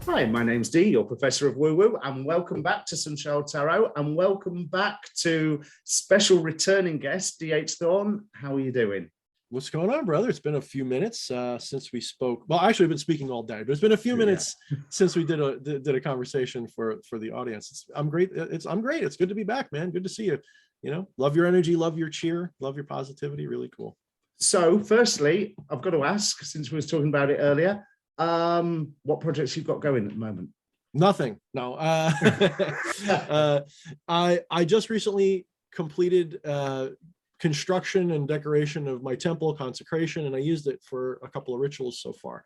Hi, my name's Dee, your Professor of Woo Woo, and welcome back to Sunshine Tarot, and welcome back to special returning guest, DH Thorne. How are you doing? What's going on, brother? It's been a few minutes since we spoke. Well, actually, I've been speaking all day, but it's been a few minutes since we did a conversation for the audience. I'm great. I'm great. It's good to be back, man. Good to see you. You know, love your energy, love your cheer, love your positivity. Really cool. So, firstly, I've got to ask, since we were talking about it earlier, what projects you've got going at the moment? Nothing. No. I just recently completed construction and decoration of my temple consecration, and I used it for a couple of rituals so far.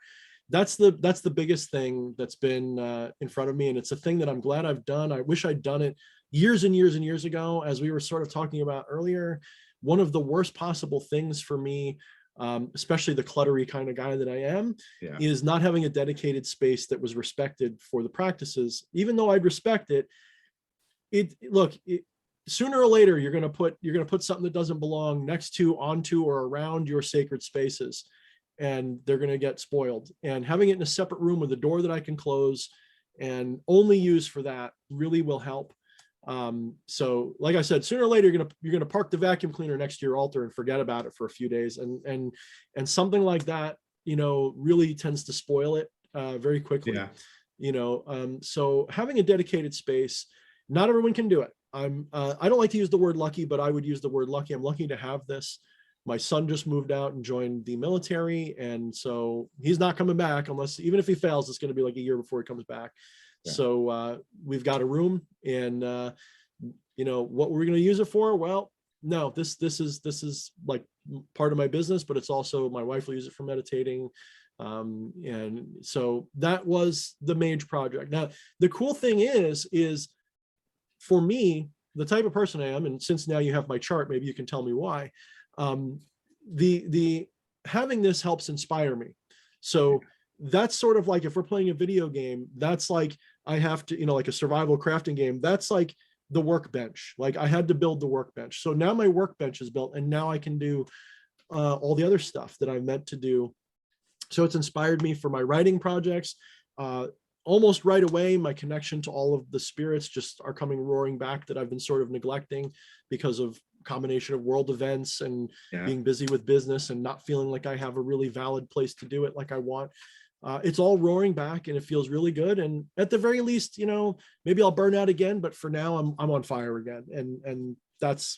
That's the biggest thing that's been in front of me, and it's a thing that I'm glad I've done. I wish I'd done it years and years and years ago, as we were sort of talking about earlier. One of the worst possible things for me, especially the cluttery kind of guy that I am, is not having a dedicated space that was respected for the practices. Even though I'd respect it, sooner or later you're going to put something that doesn't belong next to, onto, or around your sacred spaces, and they're going to get spoiled. And having it in a separate room with a door that I can close and only use for that really will help. So like I said, sooner or later you're gonna park the vacuum cleaner next to your altar and forget about it for a few days, and something like that, you know, really tends to spoil it very quickly. So having a dedicated space, not everyone can do it. I don't like to use the word lucky, but I would use the word lucky. I'm lucky to have this. My son just moved out and joined the military, and so he's not coming back unless, even if he fails, it's going to be like a year before he comes back. So we've got a room, and you know, what we're going to use it for? Well, no, this is like part of my business, but it's also, my wife will use it for meditating. And so that was the major project. Now, the cool thing is for me, the type of person I am, and since now you have my chart, maybe you can tell me why, the having this helps inspire me. So that's sort of like, if we're playing a video game, that's like, I have to, you know, like a survival crafting game, that's like the workbench. Like, I had to build the workbench. So now my workbench is built, and now I can do all the other stuff that I meant to do. So it's inspired me for my writing projects. Almost right away, my connection to all of the spirits just are coming roaring back, that I've been sort of neglecting because of combination of world events and being busy with business and not feeling like I have a really valid place to do it like I want. It's all roaring back, and it feels really good. And at the very least, you know, maybe I'll burn out again, but for now I'm on fire again. And that's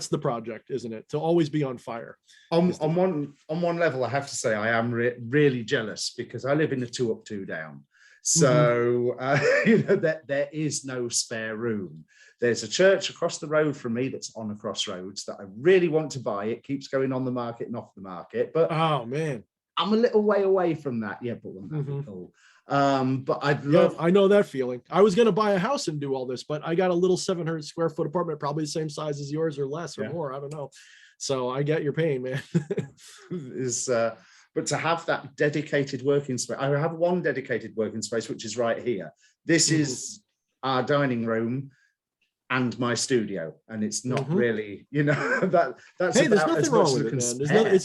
the project, isn't it? To always be on fire. On one level, I have to say I am really jealous, because I live in a 2 up, 2 down. So you know, that there is no spare room. There's a church across the road from me that's on a crossroads that I really want to buy. It keeps going on the market and off the market, but oh man, I'm a little way away from that. Yeah, but wouldn't that be cool? But I'd love. I know that feeling. I was going to buy a house and do all this, but I got a little 700 square foot apartment, probably the same size as yours or less or more. I don't know. So I get your pain, man. But to have that dedicated working space, I have one dedicated working space, which is right here. This is our dining room and my studio, and it's not really, you know, that's hey, there's nothing wrong with it, man.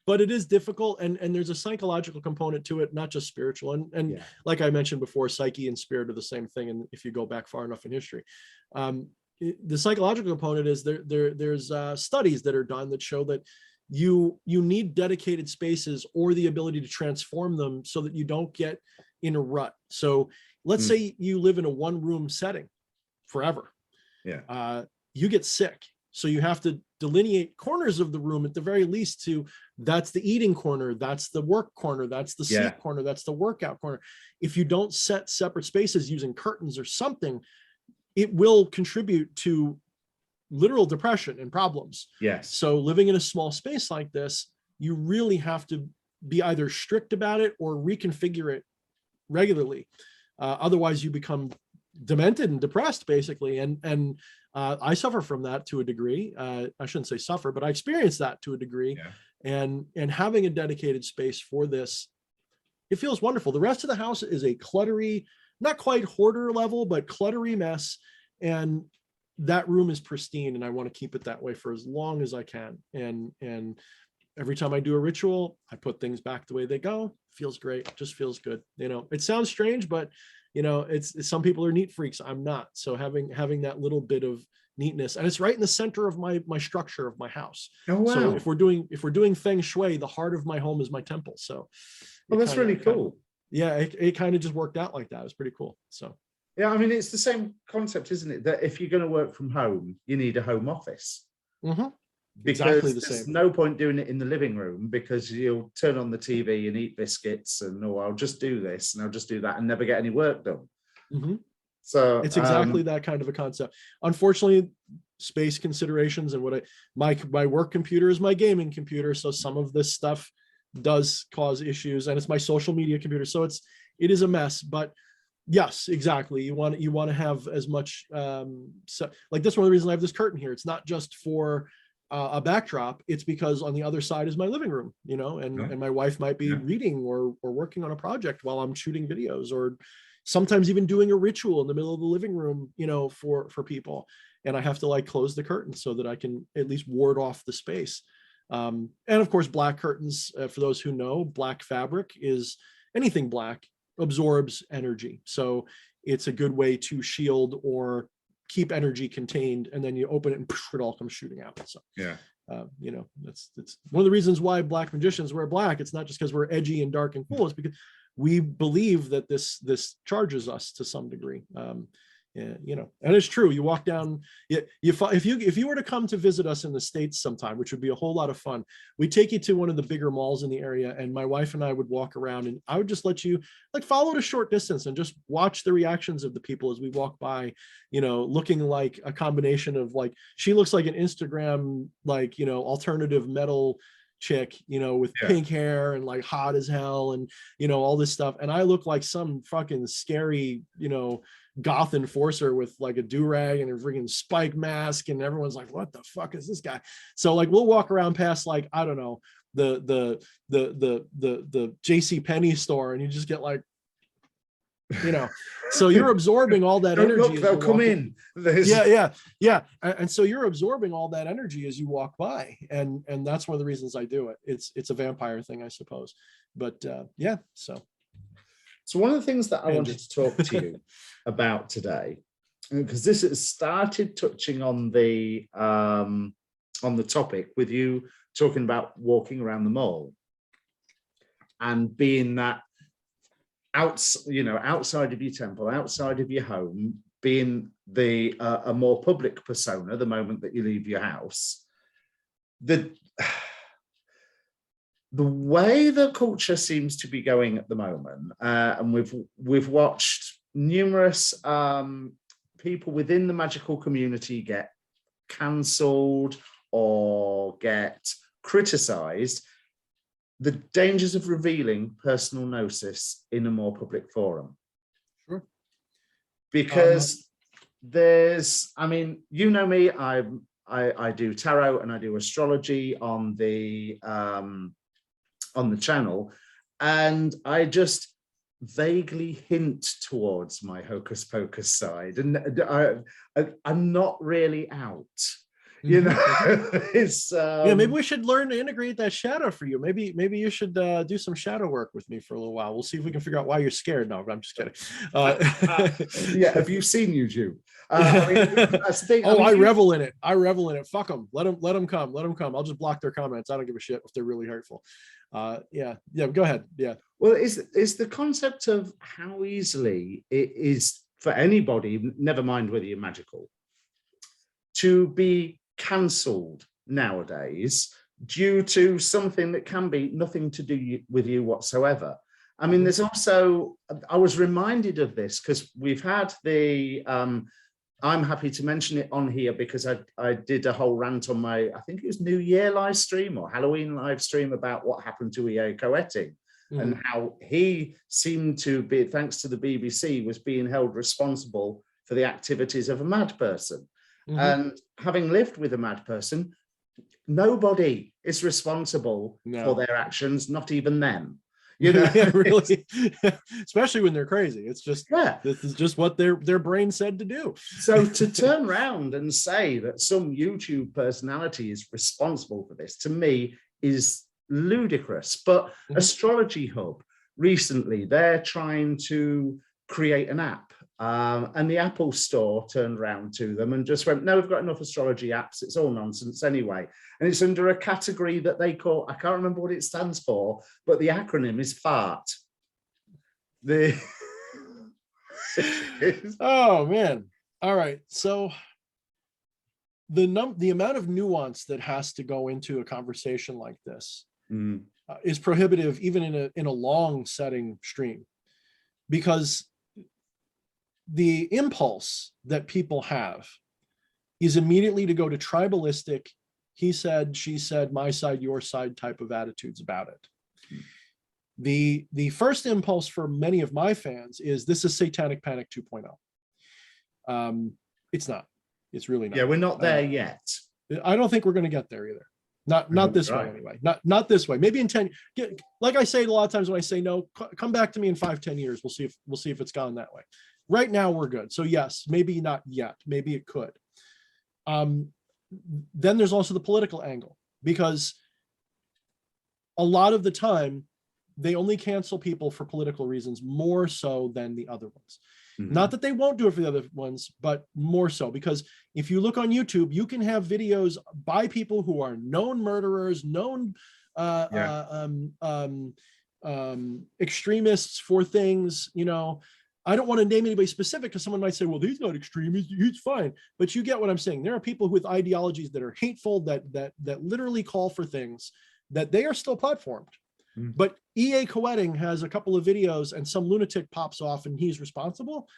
But it is difficult, and there's a psychological component to it, not just spiritual. And like I mentioned before, psyche and spirit are the same thing. And if you go back far enough in history, the psychological component is there's studies that are done that show that you need dedicated spaces or the ability to transform them so that you don't get in a rut. So let's say you live in a 1-room setting forever. You get sick. So you have to delineate corners of the room at the very least to, that's the eating corner, that's the work corner, that's the sleep corner, that's the workout corner. If you don't set separate spaces using curtains or something, it will contribute to literal depression and problems. So living in a small space like this, you really have to be either strict about it or reconfigure it regularly. Otherwise you become demented and depressed, basically. And I suffer from that to a degree. I shouldn't say suffer, but I experienced that to a degree. And having a dedicated space for this, it feels wonderful. The rest of the house is a cluttery, not quite hoarder level, but cluttery mess. And that room is pristine, and I want to keep it that way for as long as I can. And every time I do a ritual, I put things back the way they go. Feels great. Just feels good. It sounds strange, but it's some people are neat freaks. I'm not. So having that little bit of neatness, and it's right in the center of my structure of my house. Oh, wow. So if we're doing feng shui, the heart of my home is my temple. So well, that's really cool. It kind of just worked out like that. It was pretty cool. So yeah, I mean, it's the same concept, isn't it? That if you're going to work from home, you need a home office. Mm-hmm. Because exactly the there's same. no point doing it in the living room, because you'll turn on the TV and eat biscuits and, I'll just do this and I'll just do that and never get any work done. Mm-hmm. So it's exactly that kind of a concept. Unfortunately, space considerations and my work computer is my gaming computer. So some of this stuff does cause issues, and it's my social media computer. So it is a mess, but yes, exactly. You want to have as much, like this one of the reasons I have this curtain here. It's not just for a backdrop. It's because on the other side is my living room, and my wife might be reading or working on a project while I'm shooting videos, or sometimes even doing a ritual in the middle of the living room, for people. And I have to close the curtain so that I can at least ward off the space. And of course, black curtains, for those who know, black fabric is anything black absorbs energy. So it's a good way to shield or keep energy contained, and then you open it and it all comes shooting out. So that's one of the reasons why black magicians wear black. It's not just because we're edgy and dark and cool. It's because we believe that this charges us to some degree. And it's true. You walk down, if you were to come to visit us in the States sometime, which would be a whole lot of fun, we'd take you to one of the bigger malls in the area, and my wife and I would walk around, and I would just let you follow at a short distance and just watch the reactions of the people as we walk by, looking like a combination of she looks like an Instagram, alternative metal chick, with pink hair and hot as hell and, all this stuff. And I look like some fucking scary, goth enforcer with a do-rag and a freaking spike mask, and everyone's like, what the fuck is this guy? So we'll walk around past I don't know, the JC Penney store, and you just get so you're absorbing all that energy. Look, they'll come in. Yeah. And so you're absorbing all that energy as you walk by, and that's one of the reasons I do it. It's a vampire thing, I suppose. But So one of the things that I wanted to talk to you about today, because this has started touching on the topic with you talking about walking around the mall and being that outside of your temple, outside of your home, being a more public persona the moment that you leave your house. The way the culture seems to be going at the moment, and we've watched numerous people within the magical community get cancelled or get criticized, the dangers of revealing personal gnosis in a more public forum. Sure. Because there's, you know me, I do tarot and I do astrology on the channel, and I just vaguely hint towards my hocus pocus side, and I'm not really out. It's maybe we should learn to integrate that shadow for you. Maybe you should do some shadow work with me for a little while. We'll see if we can figure out why you're scared. No, I'm just kidding. Have you seen YouTube? That's the thing. I revel in it. Fuck them. Let them come. I'll just block their comments. I don't give a shit if they're really hurtful. Go ahead. Yeah. Well, it's the concept of how easily it is for anybody, never mind whether you're magical, to be cancelled nowadays due to something that can be nothing to do with you whatsoever. There's also, I was reminded of this because we've had I'm happy to mention it on here because I did a whole rant on my, I think it was New Year live stream or Halloween live stream about what happened to E.A. Coetting and how he seemed to be, thanks to the BBC, was being held responsible for the activities of a mad person. And having lived with a mad person, nobody is responsible for their actions, not even them. Really, especially when they're crazy. It's just this is just what their brain said to do. So to turn around and say that some YouTube personality is responsible for this, to me, is ludicrous. But Astrology Hub, recently, they're trying to create an app. And the Apple Store turned around to them and just went, no, we've got enough astrology apps. It's all nonsense anyway. And it's under a category that they call, I can't remember what it stands for, but the acronym is FART. Oh, man. All right. So the amount of nuance that has to go into a conversation like this is prohibitive, even in a long setting stream, because the impulse that people have is immediately to go to tribalistic, he said, she said, my side, your side type of attitudes about it. The first impulse for many of my fans is, this is satanic panic 2.0. It's not. It's really not. Yeah, we're not there yet. I don't think we're going to get there either. Not this way anyway. Not this way. Maybe in 10. Like I say a lot of times when I say no, come back to me in 5-10 years. We'll see if it's gone that way. Right now we're good. So yes, maybe not yet. Maybe it could. Then there's also the political angle, because a lot of the time they only cancel people for political reasons more so than the other ones. Not that they won't do it for the other ones, but more so, because if you look on YouTube, you can have videos by people who are known murderers, known extremists for things, you know. I don't want to name anybody specific because someone might say, well, he's not extreme, he's fine. But you get what I'm saying. There are people with ideologies that are hateful, that literally call for things that they are still platformed. But EA Coetting has a couple of videos and some lunatic pops off and he's responsible.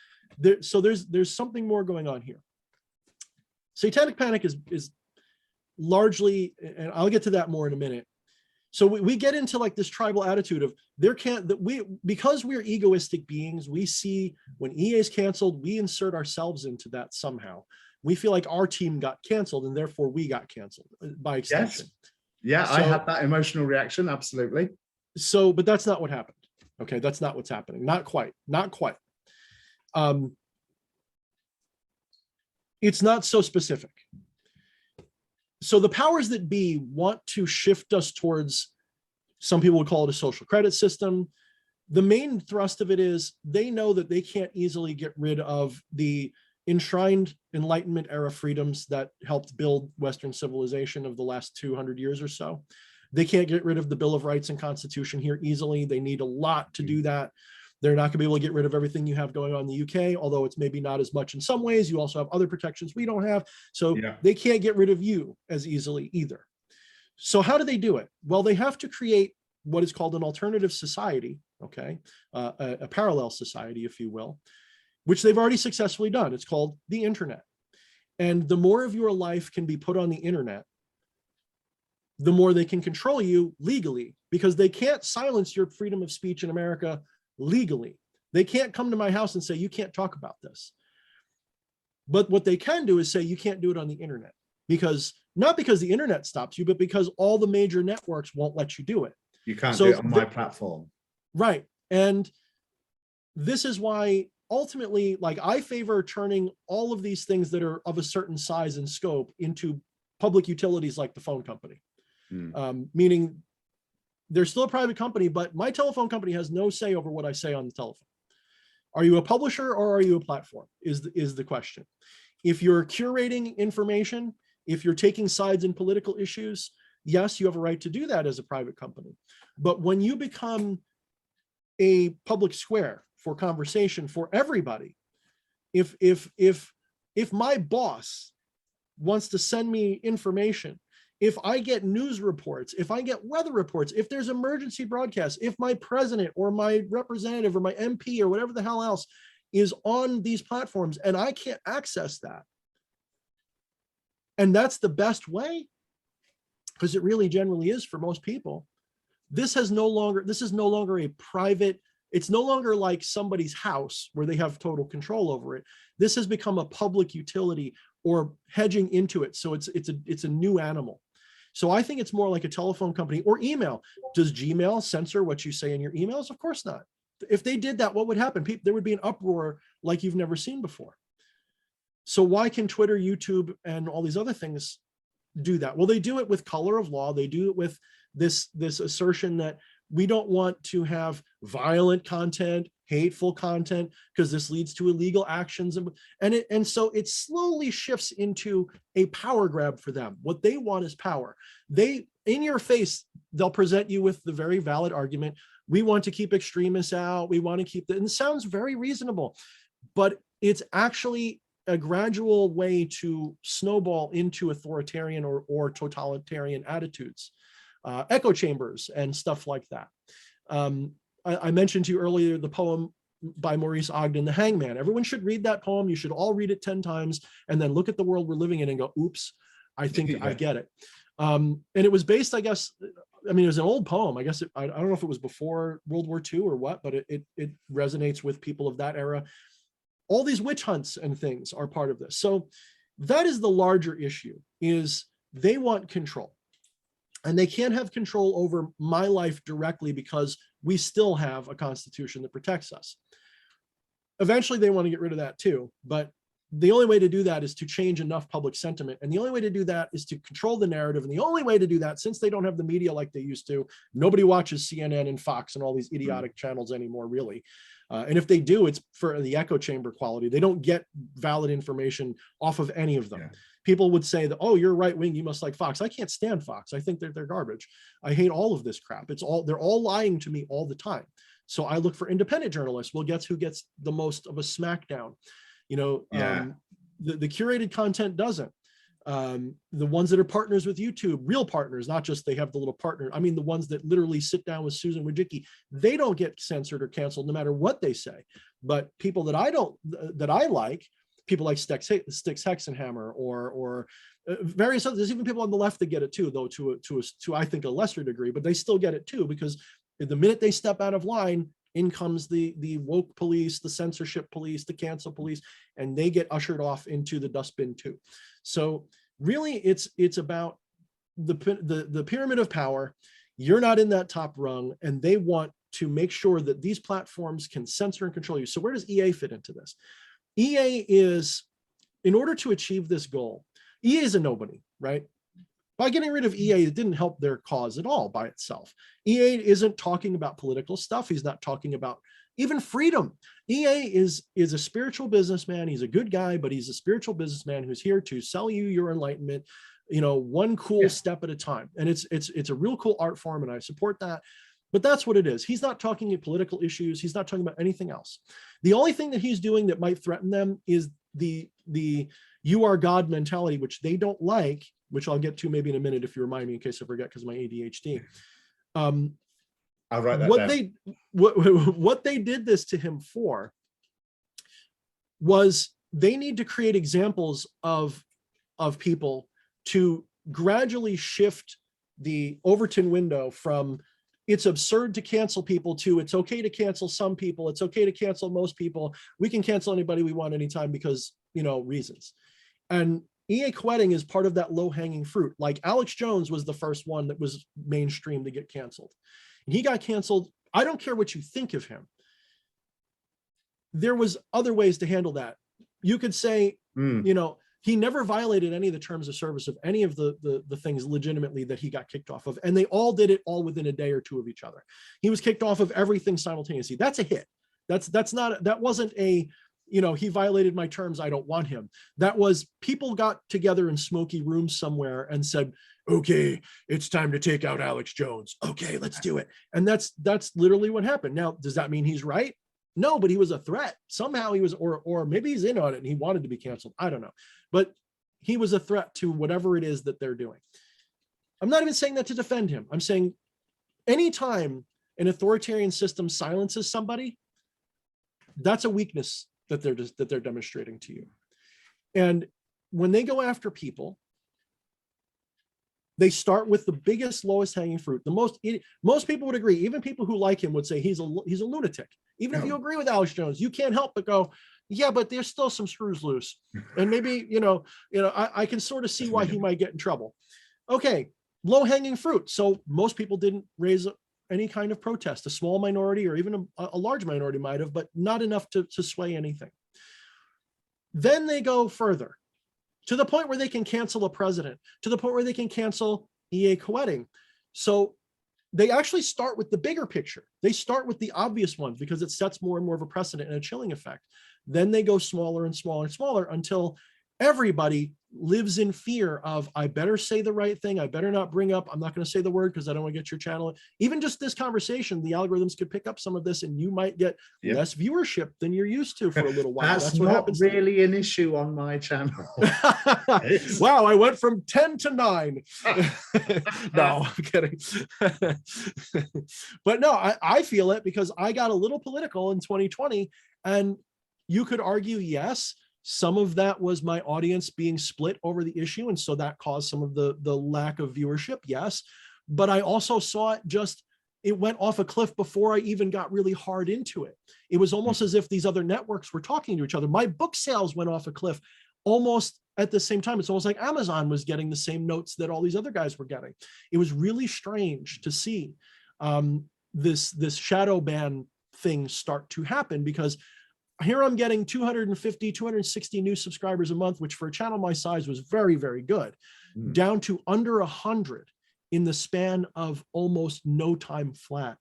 So there's something more going on here. Satanic panic is largely, and I'll get to that more in a minute. So we get into like this tribal attitude of because we're egoistic beings, we see when EA is canceled, we insert ourselves into that somehow. We feel like our team got canceled and therefore we got canceled by extension. Yes. Yeah, so, I had that emotional reaction, absolutely. So, but that's not what happened. Okay, that's not what's happening. Not quite. It's not so specific. So the powers that be want to shift us towards, some people would call it a social credit system. The main thrust of it is they know that they can't easily get rid of the enshrined Enlightenment era freedoms that helped build Western civilization of the last 200 years or so. They can't get rid of the Bill of Rights and Constitution here easily. They need a lot to do that. They're not going to be able to get rid of everything you have going on in the UK, although it's maybe not as much in some ways. You also have other protections we don't have. So they can't get rid of you as easily either. So how do they do it? Well, they have to create what is called an alternative society, okay, a parallel society, if you will, which they've already successfully done. It's called the internet. And the more of your life can be put on the internet, the more they can control you legally, because they can't silence your freedom of speech in America legally. They can't come to my house and say, you can't talk about this. But what they can do is say, you can't do it on the internet, because not because the internet stops you, but because all the major networks won't let you do it. You can't do it on my platform. Right. And this is why ultimately, like, I favor turning all of these things that are of a certain size and scope into public utilities like the phone company. Meaning they're still a private company, but my telephone company has no say over what I say on the telephone. Are you a publisher or are you a platform is the question. If you're curating information, if you're taking sides in political issues, yes, you have a right to do that as a private company. But when you become a public square for conversation for everybody, if my boss wants to send me information, if I get news reports, if I get weather reports, if there's emergency broadcasts, if my president or my representative or my MP or whatever the hell else is on these platforms and I can't access that, and that's the best way, because it really generally is for most people, this is no longer a private, it's no longer like somebody's house where they have total control over it. This has become a public utility or hedging into it. So it's a new animal. So I think it's more like a telephone company or email. Does Gmail censor what you say in your emails? Of course not. If they did that, what would happen? There would be an uproar like you've never seen before. So why can Twitter, YouTube, and all these other things do that? Well, they do it with color of law. They do it with this assertion that we don't want to have violent content, hateful content, because this leads to illegal actions. And so it slowly shifts into a power grab for them. What they want is power. They, in your face, they'll present you with the very valid argument. We want to keep extremists out. We want to keep and it sounds very reasonable, but it's actually a gradual way to snowball into authoritarian or totalitarian attitudes, echo chambers and stuff like that. I mentioned to you earlier the poem by Maurice Ogden, The Hangman. Everyone should read that poem. You should all read it 10 times and then look at the world we're living in and go, oops, I think I get it. And it was based, I guess, I mean, it was an old poem. I guess, I don't know if it was before World War II or what, but it resonates with people of that era. All these witch hunts and things are part of this. So that is the larger issue, is they want control. And they can't have control over my life directly because we still have a constitution that protects us. Eventually, they want to get rid of that too. But the only way to do that is to change enough public sentiment. And the only way to do that is to control the narrative. And the only way to do that, since they don't have the media like they used to, nobody watches CNN and Fox and all these idiotic channels anymore, really. And if they do, it's for the echo chamber quality. They don't get valid information off of any of them. Yeah. People would say that, oh, you're right wing, you must like Fox. I can't stand Fox. I think that they're garbage. I hate all of this crap. They're all lying to me all the time. So I look for independent journalists. Well, guess who gets the most of a smackdown? You know, the curated content doesn't. The ones that are partners with YouTube, real partners, not just they have the little partner. I mean, the ones that literally sit down with Susan Wojcicki, they don't get censored or canceled no matter what they say. But people that I like, people like Styx Hexenhammer or various others. There's even people on the left that get it too, though to I think a lesser degree, but they still get it too, because the minute they step out of line, in comes the woke police, the censorship police, the cancel police, and they get ushered off into the dustbin too. So really, it's about the pyramid of power. You're not in that top rung, and they want to make sure that these platforms can censor and control you. So where does EA fit into this? EA is, in order to achieve this goal, EA is a nobody, right? By getting rid of EA, it didn't help their cause at all by itself. EA isn't talking about political stuff. He's not talking about even freedom. EA is a spiritual businessman. He's a good guy, but he's a spiritual businessman who's here to sell you your enlightenment, you know, one cool step at a time. And it's a real cool art form, and I support that. But that's what it is. He's not talking about political issues. He's not talking about anything else. The only thing that he's doing that might threaten them is the you are God mentality, which they don't like, which I'll get to maybe in a minute if you remind me, in case I forget because of my ADHD. I'll write that down. What they did this to him for was they need to create examples of people to gradually shift the Overton window from it's absurd to cancel people to it's okay to cancel some people, it's okay to cancel most people, we can cancel anybody we want anytime because, you know, reasons. And EA Quetting is part of that low-hanging fruit. Like Alex Jones was the first one that was mainstream to get canceled. And he got canceled. I don't care what you think of him. There was other ways to handle that. You could say, you know, he never violated any of the terms of service of any of the things legitimately that he got kicked off of. And they all did it all within a day or two of each other. He was kicked off of everything simultaneously. That's a hit. That wasn't a, you know, he violated my terms, I don't want him. That was people got together in smoky rooms somewhere and said, okay, it's time to take out Alex Jones. Okay, let's do it. And that's literally what happened. Now, does that mean he's right? No, but he was a threat. Somehow he was, or maybe he's in on it and he wanted to be canceled. I don't know. But he was a threat to whatever it is that they're doing. I'm not even saying that to defend him. I'm saying anytime an authoritarian system silences somebody, that's a weakness that they're demonstrating to you. And when they go after people, they start with the biggest, lowest hanging fruit. Most people would agree, even people who like him would say he's a lunatic. Even if you agree with Alex Jones, you can't help but go, yeah, but there's still some screws loose. And maybe, I can sort of see why he might get in trouble. Okay, low hanging fruit. So most people didn't raise any kind of protest. A small minority or even a large minority might have, but not enough to sway anything. Then they go further to the point where they can cancel a president, to the point where they can cancel EA Quetting. So they actually start with the bigger picture. They start with the obvious ones because it sets more and more of a precedent and a chilling effect. Then they go smaller and smaller and smaller until everybody lives in fear of, I better say the right thing. I better not bring up, I'm not going to say the word because I don't want to get your channel. Even just this conversation, the algorithms could pick up some of this and you might get less viewership than you're used to for a little while. That's what happens. Really an issue on my channel. Wow, I went from 10 to 9. No, I'm kidding. But no, I feel it because I got a little political in 2020, and you could argue, yes, some of that was my audience being split over the issue, and so that caused some of the lack of viewership, yes. But I also saw it went off a cliff before I even got really hard into it. It was almost as if these other networks were talking to each other. My book sales went off a cliff almost at the same time. It's almost like Amazon was getting the same notes that all these other guys were getting. It was really strange to see this shadow ban thing start to happen, because here I'm getting 250, 260 new subscribers a month, which for a channel my size was very, very good, down to under 100 in the span of almost no time flat,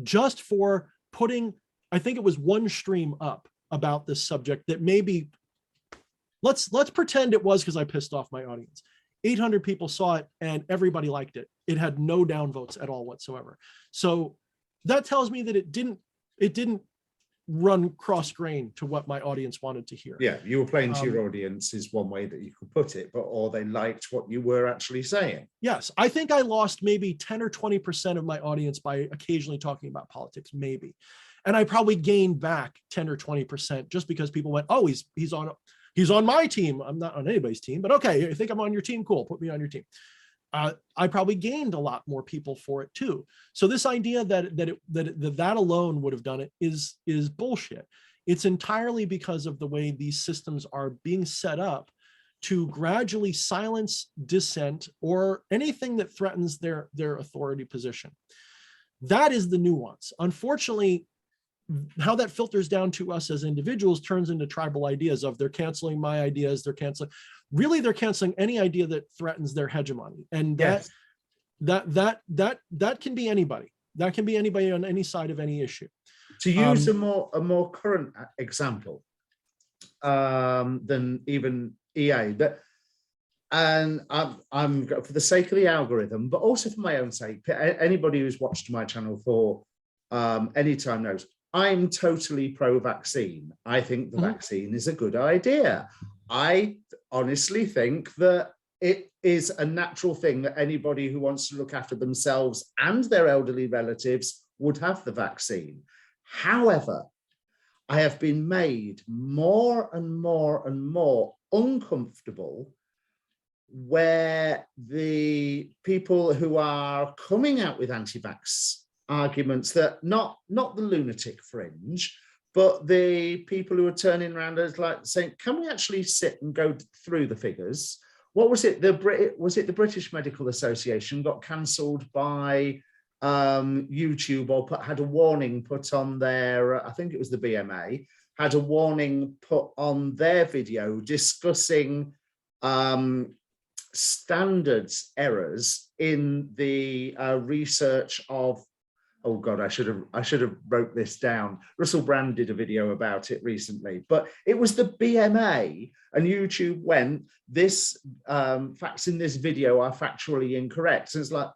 just for putting, I think it was one stream up about this subject that maybe, let's pretend it was because I pissed off my audience. 800 people saw it and everybody liked it. It had no downvotes at all whatsoever. So that tells me that it didn't run cross grain to what my audience wanted to hear. Yeah, you were playing to your audience is one way that you could put it, or they liked what you were actually saying. Yes, I think I lost maybe 10 or 20% of my audience by occasionally talking about politics, maybe. And I probably gained back 10 or 20% just because people went, oh, he's on my team. I'm not on anybody's team, but okay, I think I'm on your team. Cool, put me on your team. I probably gained a lot more people for it too. So this idea that alone would have done it is bullshit. It's entirely because of the way these systems are being set up to gradually silence dissent or anything that threatens their authority position. That is the nuance. Unfortunately, how that filters down to us as individuals turns into tribal ideas of they're canceling my ideas, they're canceling any idea that threatens their hegemony. And that can be anybody. That can be anybody on any side of any issue. To use a more current example than even EA, and I'm for the sake of the algorithm, but also for my own sake, anybody who's watched my channel for any time knows I'm totally pro-vaccine. I think the vaccine is a good idea. I honestly think that it is a natural thing that anybody who wants to look after themselves and their elderly relatives would have the vaccine. However, I have been made more and more and more uncomfortable where the people who are coming out with anti-vax arguments, that not the lunatic fringe, but the people who are turning around as like saying, can we actually sit and go through the figures? What was it? The British Medical Association got cancelled by YouTube, or had a warning put on their, I think it was the BMA, had a warning put on their video discussing standards errors in the research of, oh God, I should have wrote this down. Russell Brand did a video about it recently, but it was the BMA, and YouTube went, this facts in this video are factually incorrect. So it's like,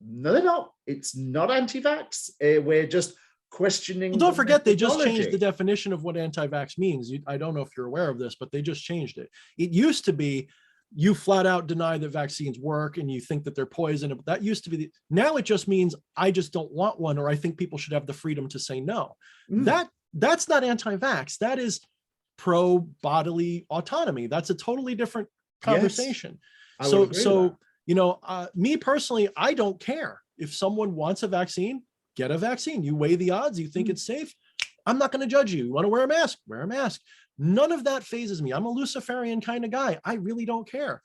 no, they're not. It's not anti-vax. We're just questioning. Well, don't forget, they just changed the definition of what anti-vax means. I don't know if you're aware of this, but they just changed it. It used to be, you flat out deny that vaccines work and you think that they're poison. That used to be now it just means I just don't want one, or I think people should have the freedom to say no. That's not anti-vax. That is pro-bodily autonomy. That's a totally different conversation. Yes, so you know, me personally, I don't care. If someone wants a vaccine, get a vaccine. You weigh the odds, you think it's safe. I'm not going to judge you. You want to wear a mask? Wear a mask. None of that phases me. I'm a Luciferian kind of guy. I really don't care.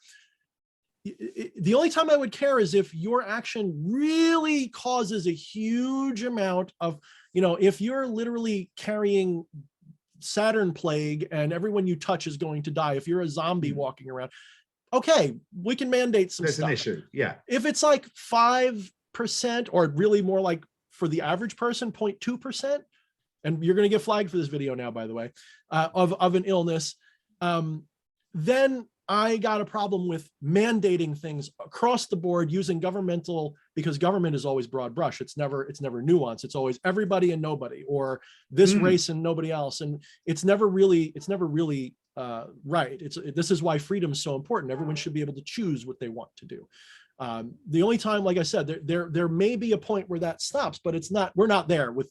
The only time I would care is if your action really causes a huge amount of, you know, if you're literally carrying Saturn plague and everyone you touch is going to die, if you're a zombie walking around, okay, we can mandate some stuff. There's an issue, yeah. If it's like 5% 0.6%, or really more like for the average person, 0.2%. And you're going to get flagged for this video now, by the way, of an illness, then I got a problem with mandating things across the board using governmental, because government is always broad brush. It's never nuance. It's always everybody and nobody, or this race and nobody else. And it's never really right. This is why freedom is so important. Everyone should be able to choose what they want to do. The only time, like I said, there may be a point where that stops, but we're not there with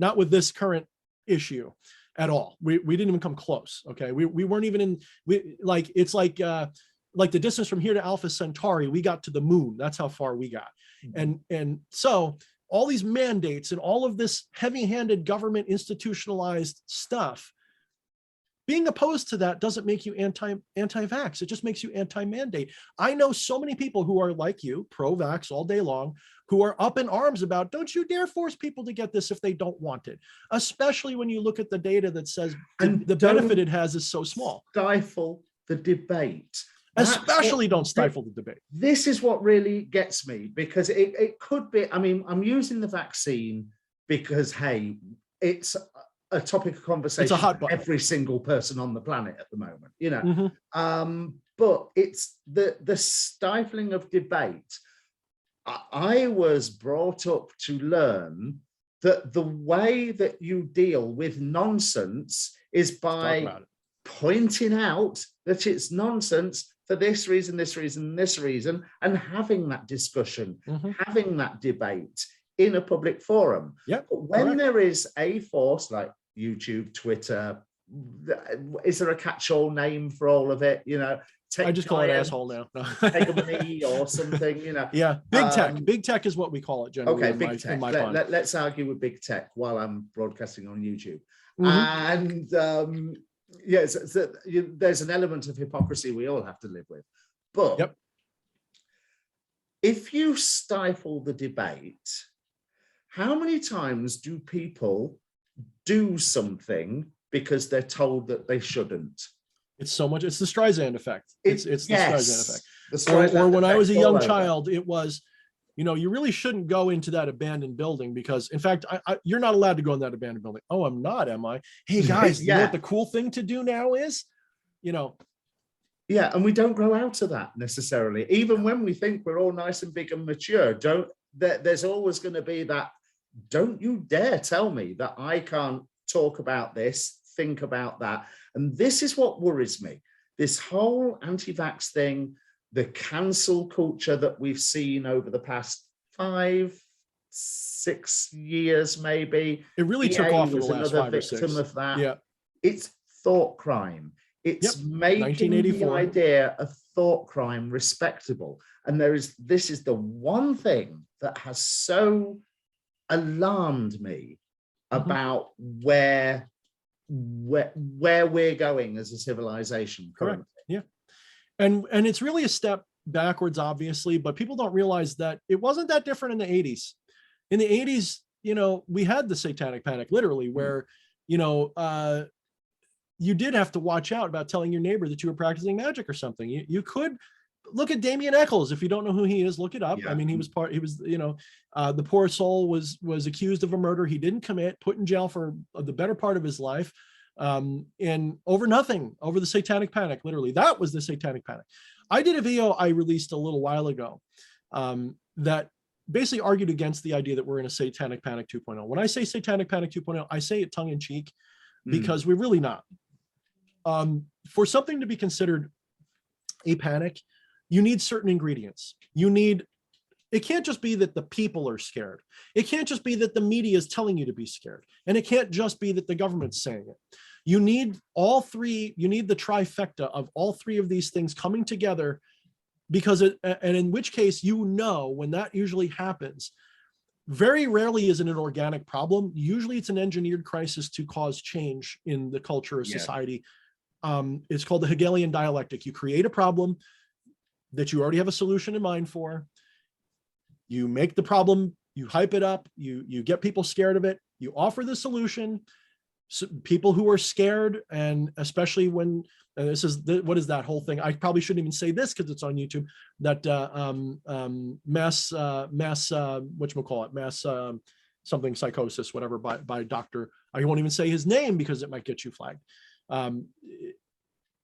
not with this current issue at all. We didn't even come close. Okay. We weren't even in, it's like the distance from here to Alpha Centauri, we got to the moon. That's how far we got. And so all these mandates and all of this heavy-handed government institutionalized stuff, being opposed to that doesn't make you anti-vax. It just makes you anti-mandate. I know so many people who are like you, pro-vax all day long, who are up in arms about, don't you dare force people to get this if they don't want it, especially when you look at the data that says the benefit it has is so small. Stifle the debate. Especially don't stifle the debate. This is what really gets me, because it could be, I mean, I'm using the vaccine because, hey, it's a topic of conversation. It's a hot button. Every single person on the planet at the moment, you know. But it's the stifling of debate. I was brought up to learn that the way that you deal with nonsense is by pointing out that it's nonsense for this reason, this reason, this reason, and having that discussion, having that debate in a public forum. But when there is a force like YouTube, Twitter, is there a catch-all name for all of it? You know, I just call it asshole now. No. Hegemony or something, you know. Yeah, big tech. Big tech is what we call it generally. Okay, big tech. Let's argue with big tech while I'm broadcasting on YouTube. And yes, there's an element of hypocrisy we all have to live with. But if you stifle the debate, how many times do people do something because they're told that they shouldn't? It's so much. It's the Streisand effect. It's the Streisand effect. Or when I was a young child, it was, you know, you really shouldn't go into that abandoned building because, in fact, you're not allowed to go in that abandoned building. Oh, I'm not, am I? Hey, guys, you know what the cool thing to do now is? You know. Yeah, and we don't grow out of that necessarily. Even when we think we're all nice and big and mature, there's always going to be that, don't you dare tell me that I can't talk about this, think about that. And this is what worries me. This whole anti-vax thing, the cancel culture that we've seen over the past 5-6 years, maybe. It really took off in the last 5 or 6. Victim of that. Yeah. It's thought crime. It's making the idea of thought crime respectable. And this is the one thing that has so alarmed me about where we're going as a civilization. Correct. Yeah. And it's really a step backwards, obviously, but people don't realize that it wasn't that different in the 80s. In the 80s, you know, we had the satanic panic, literally, where, you know, you did have to watch out about telling your neighbor that you were practicing magic or something. You could look at Damien Eccles. If you don't know who he is, look it up. I mean, he was, you know, the poor soul was accused of a murder he didn't commit, put in jail for the better part of his life, and over nothing, over the satanic panic. Literally, that was the satanic panic. I did a video I released a little while ago that basically argued against the idea that we're in a satanic panic 2.0. When I say satanic panic 2.0, I say it tongue in cheek because we're really not. For something to be considered a panic, you need certain ingredients. It can't just be that the people are scared. It can't just be that the media is telling you to be scared. And it can't just be that the government's saying it. You need all three, you need the trifecta of all three of these things coming together, because and in which case, you know, when that usually happens, very rarely is it an organic problem. Usually it's an engineered crisis to cause change in the culture of society. It's called the Hegelian dialectic. You create a problem that you already have a solution in mind for. You make the problem, you hype it up, you get people scared of it, you offer the solution, people who are scared, and especially when, and this is what is that whole thing? I probably shouldn't even say this because it's on YouTube. That mass whatchamacallit, mass something psychosis, whatever, by a doctor. I won't even say his name because it might get you flagged.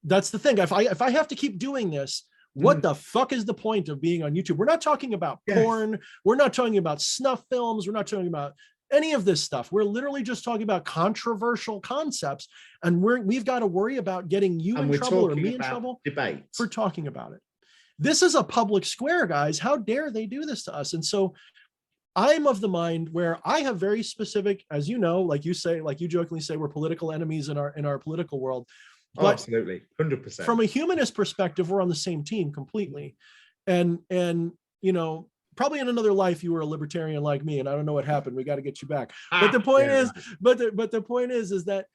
That's the thing. If I have to keep doing this, what the fuck is the point of being on YouTube? We're not talking about porn. We're not talking about snuff films. We're not talking about any of this stuff. We're literally just talking about controversial concepts, and we've got to worry about getting you in trouble or me in trouble for talking about it. This is a public square, guys. How dare they do this to us? And so I'm of the mind where I have very specific, as you know, like you say, like you jokingly say, we're political enemies in our political world. But absolutely, 100%. From a humanist perspective, we're on the same team completely. And you know, probably in another life you were a libertarian like me, and I don't know what happened. We got to get you back. But the point is, but the point is that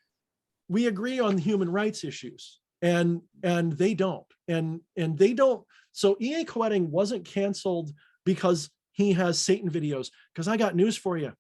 we agree on human rights issues, and they don't, and they don't. So EA Koetting wasn't canceled because he has Satan videos. Because I got news for you.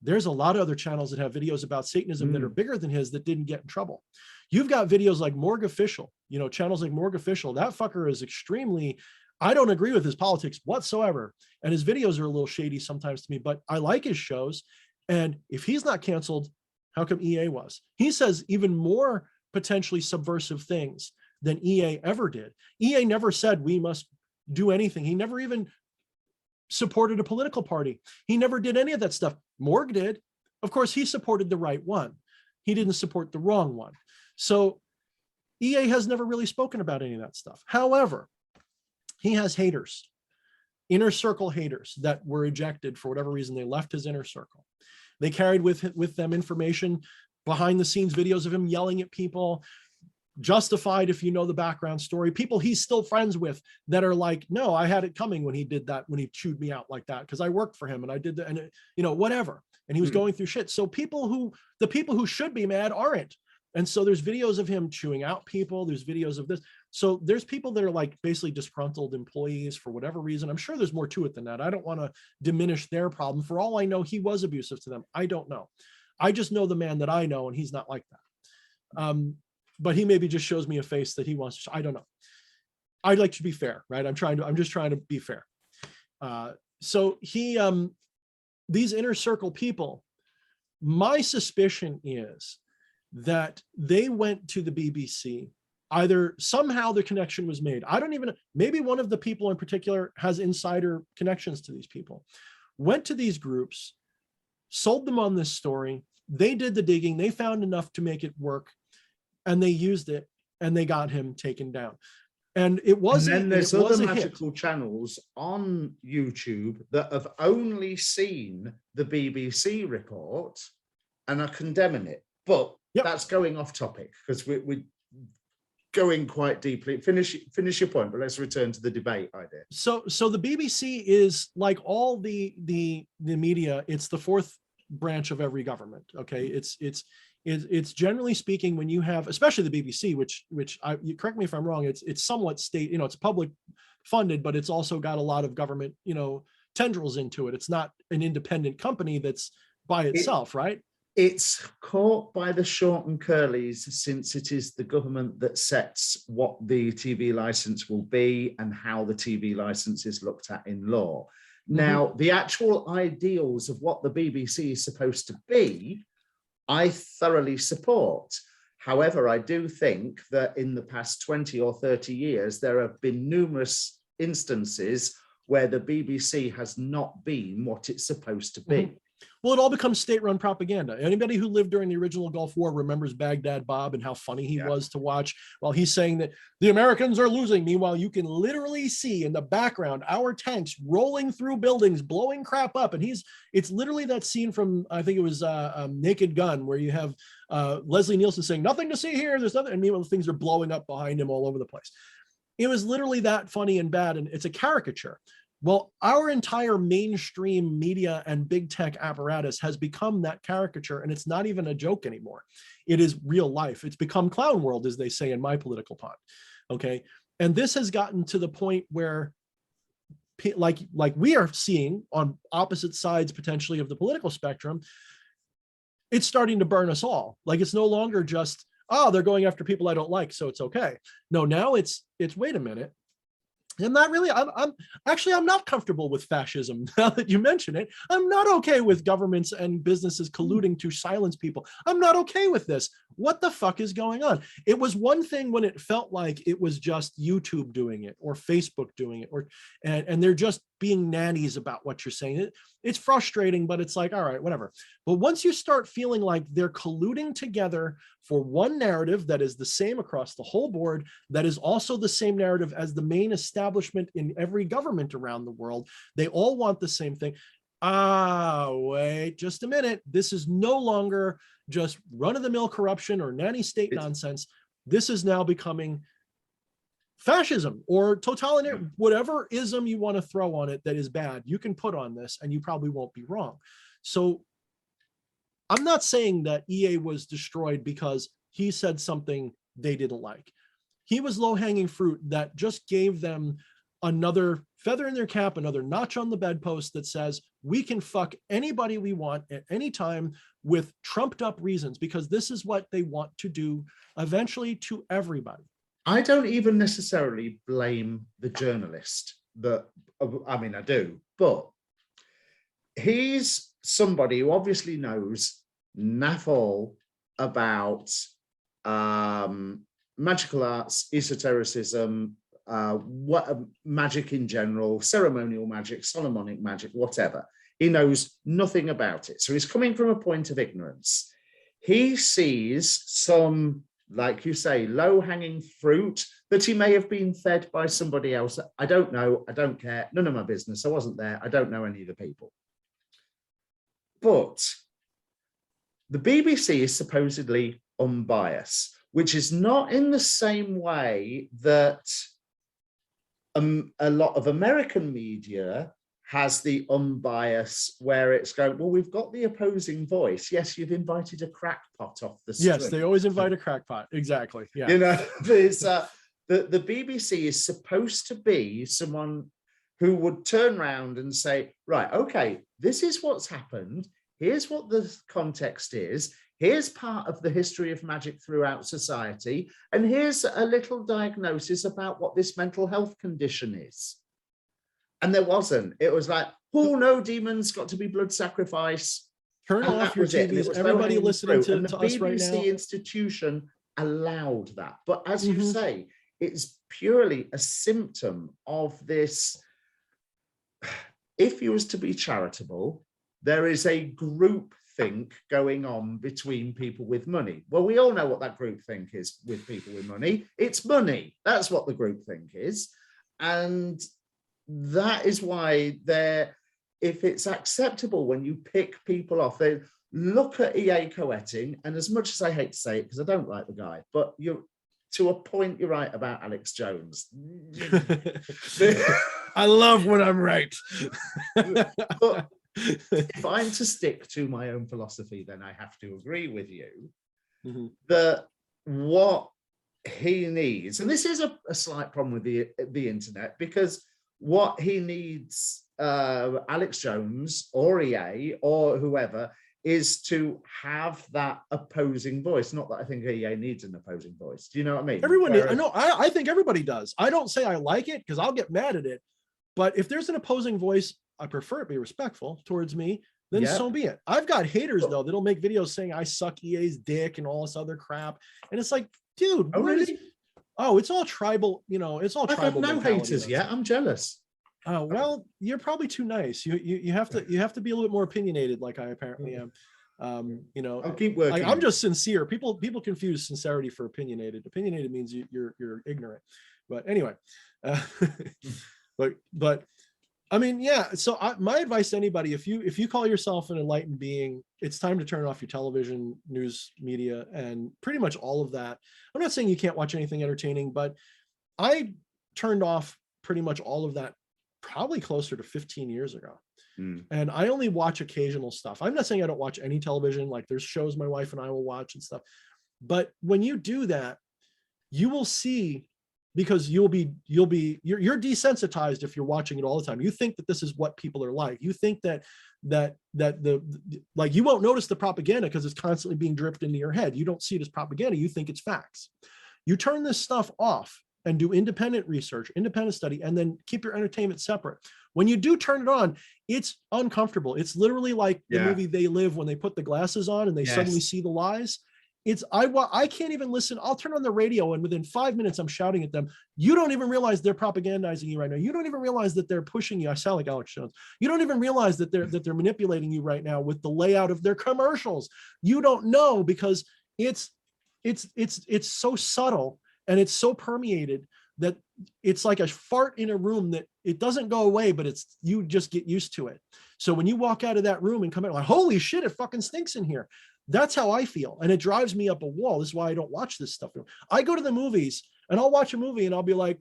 There's a lot of other channels that have videos about Satanism that are bigger than his that didn't get in trouble. You've got videos like Morgue Official, you know, channels like Morgue Official. That fucker is extremely, I don't agree with his politics whatsoever. And his videos are a little shady sometimes to me, but I like his shows. And if he's not canceled, how come EA was? He says even more potentially subversive things than EA ever did. EA never said we must do anything. He never even supported a political party. He never did any of that stuff. Morgue did. Of course, he supported the right one. He didn't support the wrong one. So EA has never really spoken about any of that stuff. However, he has haters, inner circle haters that were ejected for whatever reason. They left his inner circle. They carried with them information, behind the scenes videos of him yelling at people, justified if you know the background story, people he's still friends with that are like, no, I had it coming when he did that, when he chewed me out like that, because I worked for him and I did that, and it, you know, whatever. And he was going through shit. So the people who should be mad aren't. And so there's videos of him chewing out people. There's videos of this. So there's people that are like basically disgruntled employees for whatever reason. I'm sure there's more to it than that. I don't want to diminish their problem. For all I know, he was abusive to them. I don't know. I just know the man that I know, and he's not like that. But he maybe just shows me a face that he wants to, I don't know. I'd like to be fair, right? I'm just trying to be fair. So these inner circle people, my suspicion is that they went to the BBC, either somehow the connection was made. I don't even, maybe one of the people in particular has insider connections to these people, went to these groups, sold them on this story. They did the digging. They found enough to make it work, and they used it, and they got him taken down. And it wasn't. And then there's other magical channels on YouTube that have only seen the BBC report and are condemning it. But that's going off topic because we're going quite deeply. Finish your point, but let's return to the debate idea. So the BBC is like all the media. It's the fourth branch of every government. Okay, it's generally speaking, when you have, especially the BBC, which you correct me if I'm wrong, it's somewhat state, you know, it's public funded, but it's also got a lot of government, you know, tendrils into it. It's not an independent company that's by itself, right? It's caught by the short and curlies, since it is the government that sets what the TV license will be and how the TV license is looked at in law. Now, the actual ideals of what the BBC is supposed to be, I thoroughly support. However, I do think that in the past 20 or 30 years, there have been numerous instances where the BBC has not been what it's supposed to be. Well, it all becomes state-run propaganda. Anybody who lived during the original Gulf War remembers Baghdad Bob and how funny he was to watch while he's saying that the Americans are losing. Meanwhile, you can literally see in the background our tanks rolling through buildings, blowing crap up. And it's literally that scene from, I think it was Naked Gun, where you have Leslie Nielsen saying, nothing to see here, there's nothing. And meanwhile, things are blowing up behind him all over the place. It was literally that funny and bad, and it's a caricature. Well, our entire mainstream media and big tech apparatus has become that caricature, and it's not even a joke anymore. It is real life. It's become clown world, as they say in my political pond. Okay. And this has gotten to the point where, like we are seeing on opposite sides potentially of the political spectrum, it's starting to burn us all. Like, it's no longer just, oh, they're going after people I don't like, so it's okay. No, now it's wait a minute. I'm not really, I'm not comfortable with fascism now that you mention it. I'm not okay with governments and businesses colluding to silence people. I'm not okay with this. What the fuck is going on? It was one thing when it felt like it was just YouTube doing it or Facebook doing it, and they're just being nannies about what you're saying. It's frustrating, but it's like, all right, whatever. But once you start feeling like they're colluding together for one narrative that is the same across the whole board, that is also the same narrative as the main establishment in every government around the world, they all want the same thing. Wait just a minute. This is no longer just run-of-the-mill corruption or nanny state nonsense. This is now becoming fascism or totalitarian, whatever ism you want to throw on it that is bad, you can put on this and you probably won't be wrong. So I'm not saying that EA was destroyed because he said something they didn't like. He was low-hanging fruit that just gave them another feather in their cap, another notch on the bedpost that says we can fuck anybody we want at any time with trumped up reasons, because this is what they want to do eventually to everybody. I don't even necessarily blame the journalist. I mean, I do, but he's somebody who obviously knows naff all about magical arts, esotericism, magic in general, ceremonial magic, Solomonic magic, whatever. He knows nothing about it. So he's coming from a point of ignorance. He sees some, like you say, low-hanging fruit that he may have been fed by somebody else. I don't know. I don't care. None of my business. I wasn't there. I don't know any of the people. But the BBC is supposedly unbiased, which is not in the same way that a lot of American media has the unbiased, where it's going, well, we've got the opposing voice. Yes, you've invited a crackpot off the street. Yes, they always invite a crackpot. Exactly. Yeah. You know, there's the BBC is supposed to be someone who would turn around and say, right, okay, this is what's happened. Here's what the context is. Here's part of the history of magic throughout society. And here's a little diagnosis about what this mental health condition is. And there wasn't. It was like, oh, no, demons, got to be blood sacrifice. Turn off your TVs. Everybody listening to us right now. The BBC institution allowed that. But as you say, it's purely a symptom of this. If you was to be charitable, there is a group think going on between people with money. Well, we all know what that group think is with people with money. It's money. That's what the group think is. And that is why if it's acceptable when you pick people off, they look at EA Coetting, and as much as I hate to say it, because I don't like the guy, but to a point, you're right about Alex Jones. I love when I'm right. But if I'm to stick to my own philosophy, then I have to agree with you that what he needs, and this is a slight problem with the internet, because what he needs, Alex Jones or EA or whoever, is to have that opposing voice. Not that I think EA needs an opposing voice. Do you know what I mean? Everyone, I think everybody does. I don't say I like it because I'll get mad at it. But if there's an opposing voice, I prefer it be respectful towards me, then so be it. I've got haters, though, that'll make videos saying I suck EA's dick and all this other crap. And it's like, dude, really? It's all tribal, it's all tribal. I've no haters yet. I'm jealous. Oh, well, you're probably too nice. You have to be a little bit more opinionated, like I apparently am. I'll keep working. I'm just sincere. People confuse sincerity for opinionated. Opinionated means you're ignorant. But anyway, but I mean, yeah. So my advice to anybody, if you call yourself an enlightened being, it's time to turn off your television, news, media, and pretty much all of that. I'm not saying you can't watch anything entertaining, but I turned off pretty much all of that probably closer to 15 years ago. And I only watch occasional stuff. I'm not saying I don't watch any television. Like, there's shows my wife and I will watch and stuff. But when you do that, you will see because you're desensitized if you're watching it all the time. You think that this is what people are like. You think that like you won't notice the propaganda because it's constantly being dripped into your head. You don't see it as propaganda. You think it's facts. You turn this stuff off and do independent research, independent study, and then keep your entertainment separate. When you do turn it on, it's uncomfortable. It's literally like the movie They Live, when they put the glasses on and they suddenly see the lies. I can't even listen. I'll turn on the radio and within 5 minutes I'm shouting at them. You don't even realize they're propagandizing you right now. You don't even realize that they're pushing you. I sound like Alex Jones. You don't even realize that they're manipulating you right now with the layout of their commercials. You don't know, because it's so subtle and it's so permeated that it's like a fart in a room that it doesn't go away, but you just get used to it. So when you walk out of that room and come out like, holy shit, it fucking stinks in here. That's how I feel. And it drives me up a wall. This is why I don't watch this stuff. I go to the movies and I'll watch a movie and I'll be like,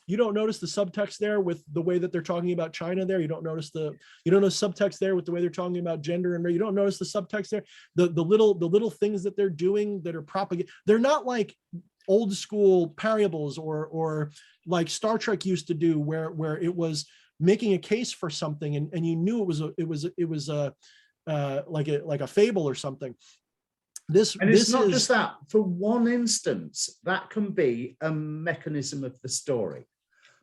you don't notice the subtext there with the way that they're talking about China there. You don't notice subtext there with the way they're talking about gender, and you don't notice the subtext there. The little things that they're doing that are propaganda. They're not like old school parables or like Star Trek used to do, where it was making a case for something and you knew it was like a fable or something. It's not just that. For one instance, that can be a mechanism of the story.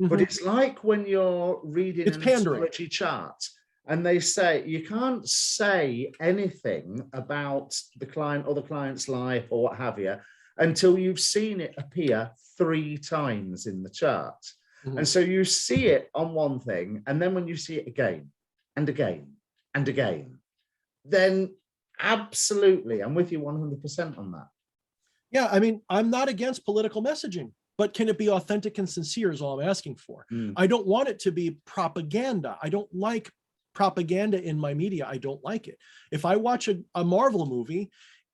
Mm-hmm. But it's like when you're reading an astrology chart and they say you can't say anything about the client or the client's life or what have you until you've seen it appear 3 times in the chart. Mm-hmm. And so you see it on one thing, and then when you see it again and again and again, then absolutely, I'm with you 100% on that. Yeah, I mean, I'm not against political messaging, but can it be authentic and sincere is all I'm asking for. I don't want it to be propaganda. I don't like propaganda in my media. I don't like it. If I watch a Marvel movie,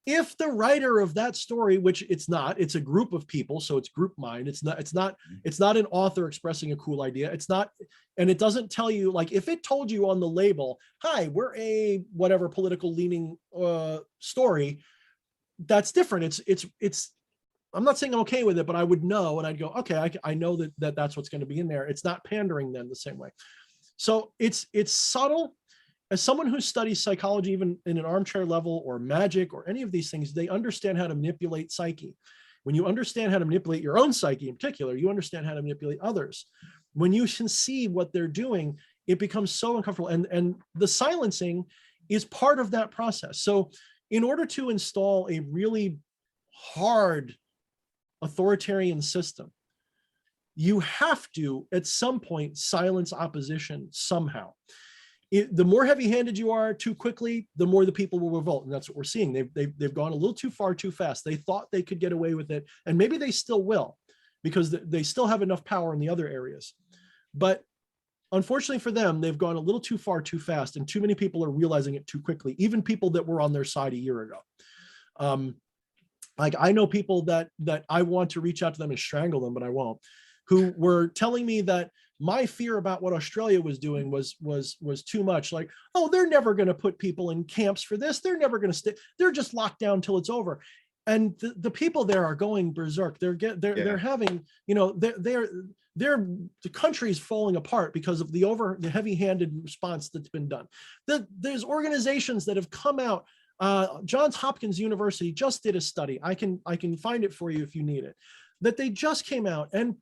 if the writer of that story, which it's not, it's a group of people, so it's group mind. It's not an author expressing a cool idea. It's not, and it doesn't tell you, like, if it told you on the label, hi, we're a whatever political leaning story, that's different. It's I'm not saying I'm okay with it, but I would know, and I'd go, okay, I know that's what's going to be in there. It's not pandering then the same way. So it's subtle. As someone who studies psychology, even in an armchair level, or magic or any of these things, they understand how to manipulate psyche. When you understand how to manipulate your own psyche in particular, you understand how to manipulate others. When you can see what they're doing, it becomes so uncomfortable. And the silencing is part of that process. So in order to install a really hard authoritarian system, you have to, at some point, silence opposition somehow. The more heavy-handed you are too quickly, the more the people will revolt, and that's what we're seeing. They've gone a little too far too fast. They thought they could get away with it, and maybe they still will, because they still have enough power in the other areas. But unfortunately for them, they've gone a little too far too fast, and too many people are realizing it too quickly, even people that were on their side a year ago. Like, I know people that I want to reach out to them and strangle them, but I won't, who were telling me that my fear about what Australia was doing was too much. Like, oh, they're never going to put people in camps for this. They're never going to stay. They're just locked down till it's over. And the people there are going berserk. They're having, the country's falling apart because of the heavy-handed response that's been done. There's organizations that have come out. Johns Hopkins University just did a study. I can find it for you if you need it. That they just came out, and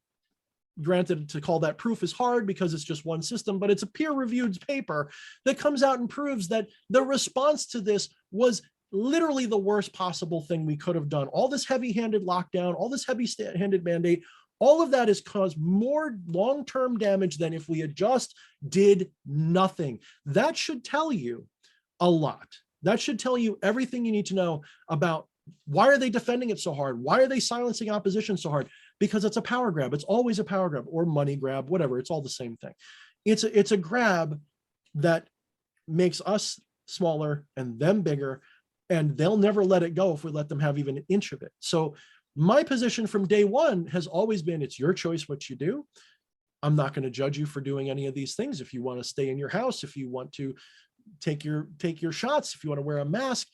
granted, to call that proof is hard because it's just one system, but it's a peer-reviewed paper that comes out and proves that the response to this was literally the worst possible thing we could have done. All this heavy-handed lockdown, all this heavy-handed mandate, all of that has caused more long-term damage than if we had just did nothing. That should tell you a lot. That should tell you everything you need to know about why are they defending it so hard? Why are they silencing opposition so hard? Because it's a power grab. It's always a power grab, or money grab, whatever. It's all the same thing. It's a grab that makes us smaller and them bigger, and they'll never let it go if we let them have even an inch of it. So my position from day one has always been, it's your choice what you do. I'm not going to judge you for doing any of these things. If you want to stay in your house, if you want to take your shots, if you want to wear a mask,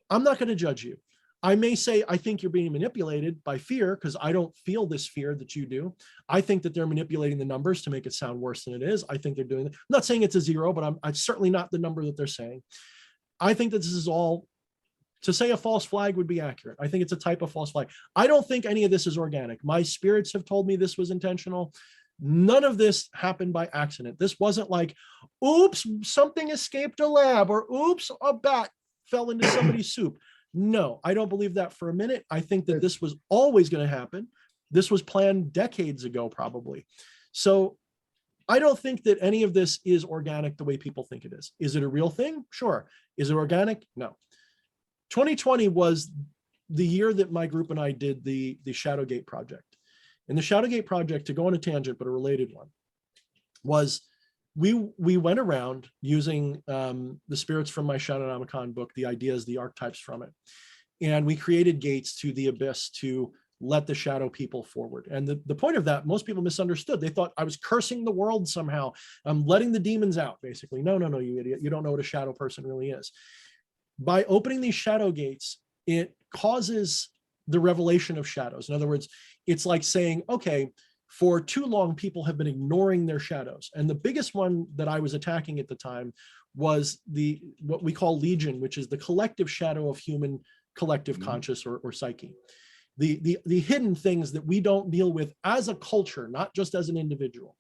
I'm not going to judge you. I may say, I think you're being manipulated by fear because I don't feel this fear that you do. I think that they're manipulating the numbers to make it sound worse than it is. I think they're doing it. I'm not saying it's a 0, but I'm certainly not the number that they're saying. I think that this is all, to say a false flag would be accurate. I think it's a type of false flag. I don't think any of this is organic. My spirits have told me this was intentional. None of this happened by accident. This wasn't like, oops, something escaped a lab, or oops, a bat fell into somebody's soup. No, I don't believe that for a minute. I think that this was always going to happen. This was planned decades ago, probably. So I don't think that any of this is organic the way people think it is. Is it a real thing? Sure. Is it organic? No. 2020 was the year that my group and I did the Shadowgate project. And the Shadowgate project, to go on a tangent, but a related one, was we went around using the spirits from my Shadownomicon book, the ideas, the archetypes from it. And we created gates to the abyss to let the shadow people forward. And the point of that, most people misunderstood. They thought I was cursing the world somehow. I'm letting the demons out, basically. No, you idiot. You don't know what a shadow person really is. By opening these shadow gates, it causes the revelation of shadows. In other words, it's like saying, okay, for too long, people have been ignoring their shadows. And the biggest one that I was attacking at the time was what we call Legion, which is the collective shadow of human collective conscious or psyche. The hidden things that we don't deal with as a culture, not just as an individual.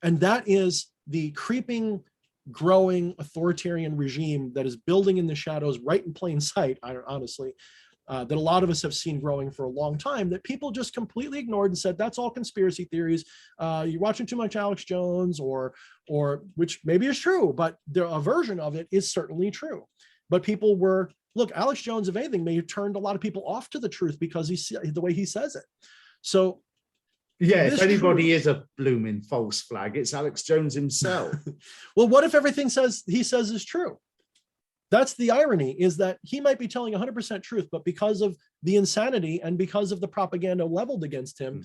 And that is the creeping, growing authoritarian regime that is building in the shadows right in plain sight, honestly, that a lot of us have seen growing for a long time, that people just completely ignored and said, that's all conspiracy theories. You're watching too much Alex Jones, or which maybe is true, but a version of it is certainly true. But people were, look, Alex Jones, if anything, may have turned a lot of people off to the truth because the way he says it. So yeah, if anybody is a blooming false flag, it's Alex Jones himself. Well, what if everything he says is true? That's the irony, is that he might be telling 100% truth, but because of the insanity and because of the propaganda leveled against him,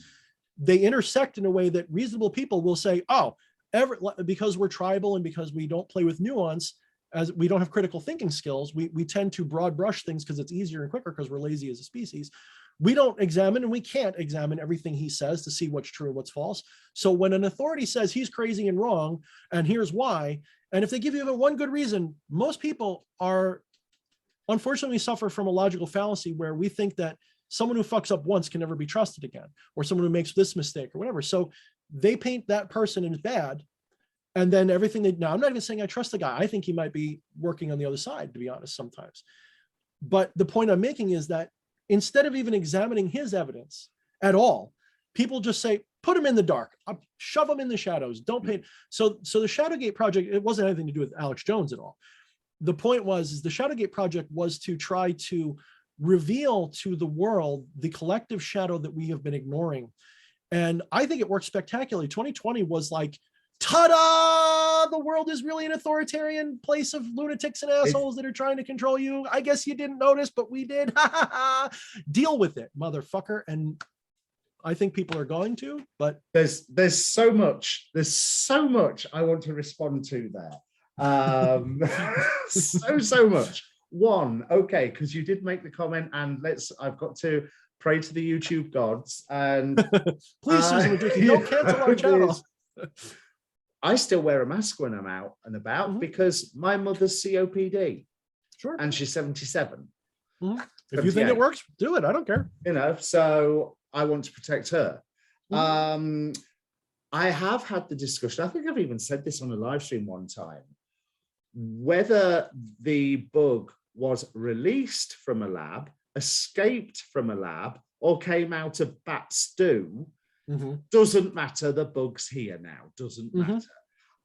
they intersect in a way that reasonable people will say, oh, because we're tribal and because we don't play with nuance, as we don't have critical thinking skills, we tend to broad brush things because it's easier and quicker because we're lazy as a species. We don't examine, and we can't examine everything he says to see what's true and what's false. So when an authority says he's crazy and wrong, and here's why, and if they give you even one good reason, most people are, unfortunately, suffer from a logical fallacy where we think that someone who fucks up once can never be trusted again, or someone who makes this mistake or whatever. So they paint that person as bad. And then everything now, I'm not even saying I trust the guy. I think he might be working on the other side, to be honest, sometimes. But the point I'm making is that instead of even examining his evidence at all, people just say, put him in the dark, shove him in the shadows, don't paint. So the Shadowgate project, it wasn't anything to do with Alex Jones at all. The point is the Shadowgate project was to try to reveal to the world the collective shadow that we have been ignoring. And I think it worked spectacularly. 2020 was like, ta-da! The world is really an authoritarian place of lunatics and assholes that are trying to control you. I guess you didn't notice, but we did. Deal with it, motherfucker. And I think people are going to, but there's so much I want to respond to there. So much. One, okay, because you did make the comment, and I've got to pray to the YouTube gods. And please, Susan, don't cancel our channel. I still wear a mask when I'm out and about because my mother's COPD. Sure. And she's 77. If you think it works, do it. I don't care. So I want to protect her. I have had the discussion, I think I've even said this on a live stream one time, whether the bug was released from a lab, escaped from a lab, or came out of bat stew. Doesn't matter. The bug's here now. Doesn't matter.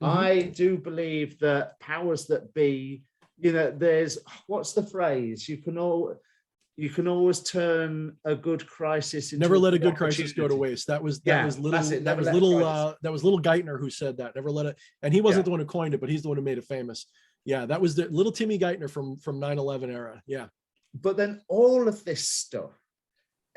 I do believe that powers that be, there's, what's the phrase? You can always turn a good crisis into never let a good crisis go to waste. That was little Geithner who said that. Never let it. And he wasn't the one who coined it, but he's the one who made it famous. Yeah, that was the little Timmy Geithner from 9/11 era. Yeah. But then all of this stuff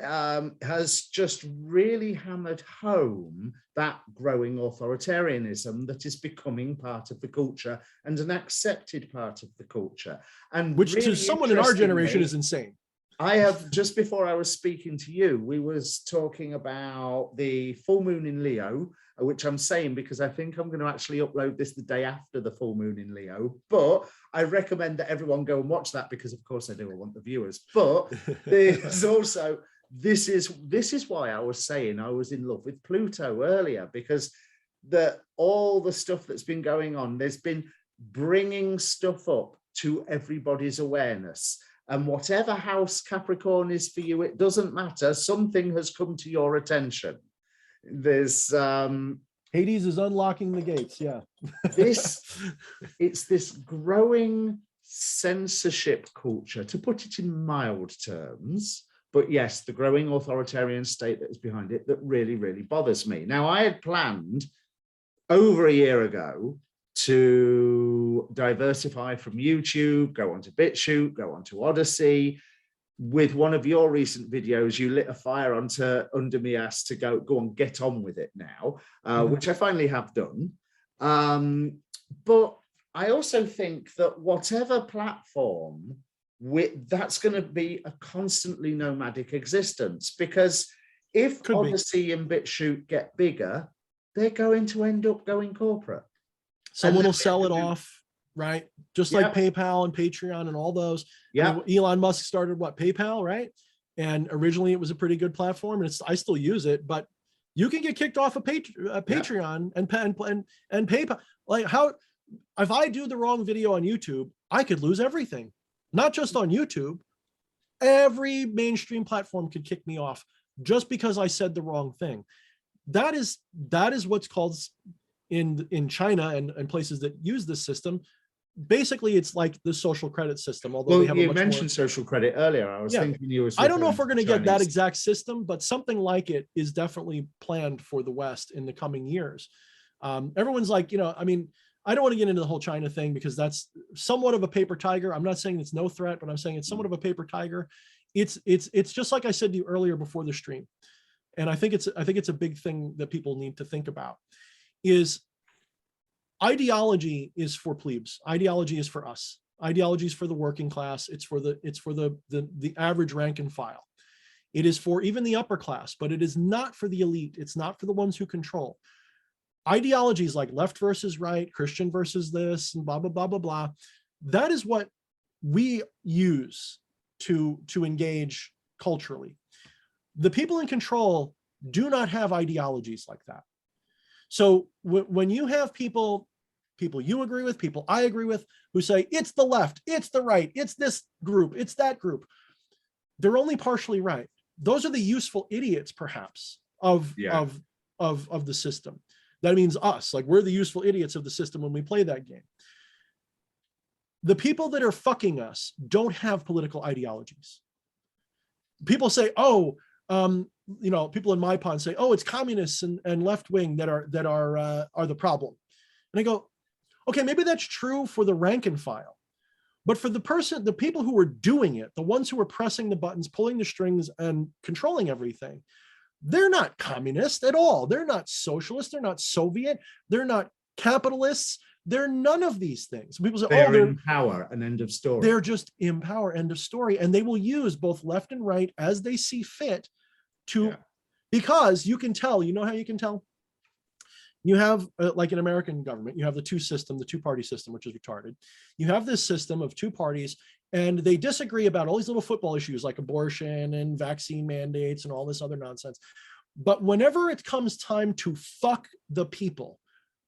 has just really hammered home that growing authoritarianism that is becoming part of the culture and an accepted part of the culture. And which really to someone in our generation is insane. I have, just before I was speaking to you, we was talking about the full moon in Leo, which I'm saying because I think I'm going to actually upload this the day after the full moon in Leo, but I recommend that everyone go and watch that because of course I do, I want the viewers. But there's also, this is why I was saying I was in love with Pluto earlier, because all the stuff that's been going on, there's been bringing stuff up to everybody's awareness. And whatever house Capricorn is for you, it doesn't matter. Something has come to your attention. There's Hades is unlocking the gates. Yeah. It's this growing censorship culture, to put it in mild terms. But yes, the growing authoritarian state that is behind it that really, really bothers me. Now, I had planned over a year ago to diversify from YouTube, go onto BitChute, go onto Odyssey. With one of your recent videos, you lit a fire under me ass to go on, get on with it now, which I finally have done. But I also think that whatever platform, that's going to be a constantly nomadic existence, because if Odyssey and BitChute get bigger, they're going to end up going corporate. Someone will sell it off, right? Just like PayPal and Patreon and all those. Yeah. I mean, Elon Musk started PayPal, right? And originally it was a pretty good platform, and I still use it, but you can get kicked off of Patreon and PayPal. Like, how, if I do the wrong video on YouTube, I could lose everything. Not just on YouTube. Every mainstream platform could kick me off just because I said the wrong thing. That is what's called in China and places that use this system. Basically, it's like the social credit system. Although they have you mentioned social credit earlier. I was thinking you were. I don't know if we're going to get that exact system, but something like it is definitely planned for the West in the coming years. Everyone's like, I mean, I don't want to get into the whole China thing because that's somewhat of a paper tiger. I'm not saying it's no threat, but I'm saying it's somewhat of a paper tiger. It's just like I said to you earlier before the stream, and I think it's a big thing that people need to think about. Is ideology is for plebes. Ideology is for us. Ideology is for the working class. It's for the average rank and file. It is for even the upper class, but it is not for the elite. It's not for the ones who control. Ideologies like left versus right, Christian versus this, and blah, blah, blah, blah, blah. That is what we use to engage culturally. The people in control do not have ideologies like that. So when you have people you agree with, people I agree with, who say it's the left, it's the right, it's this group, it's that group, they're only partially right. Those are the useful idiots, perhaps, of the system. That means us, like we're the useful idiots of the system when we play that game. The people that are fucking us don't have political ideologies. People say, people in my pond say, it's communists and left wing that are the problem. And I go, okay, maybe that's true for the rank and file, but for the people who are doing it, the ones who are pressing the buttons, pulling the strings, and controlling everything, they're not communist at all. They're not socialist. They're not Soviet. They're not capitalists. They're none of these things. People say, they're in power, an end of story. They're just in power, end of story. And they will use both left and right as they see fit because you can tell, you know how you can tell? You have, like an American government, you have the two-party system, which is retarded. You have this system of two parties, and they disagree about all these little football issues like abortion and vaccine mandates and all this other nonsense. But whenever it comes time to fuck the people,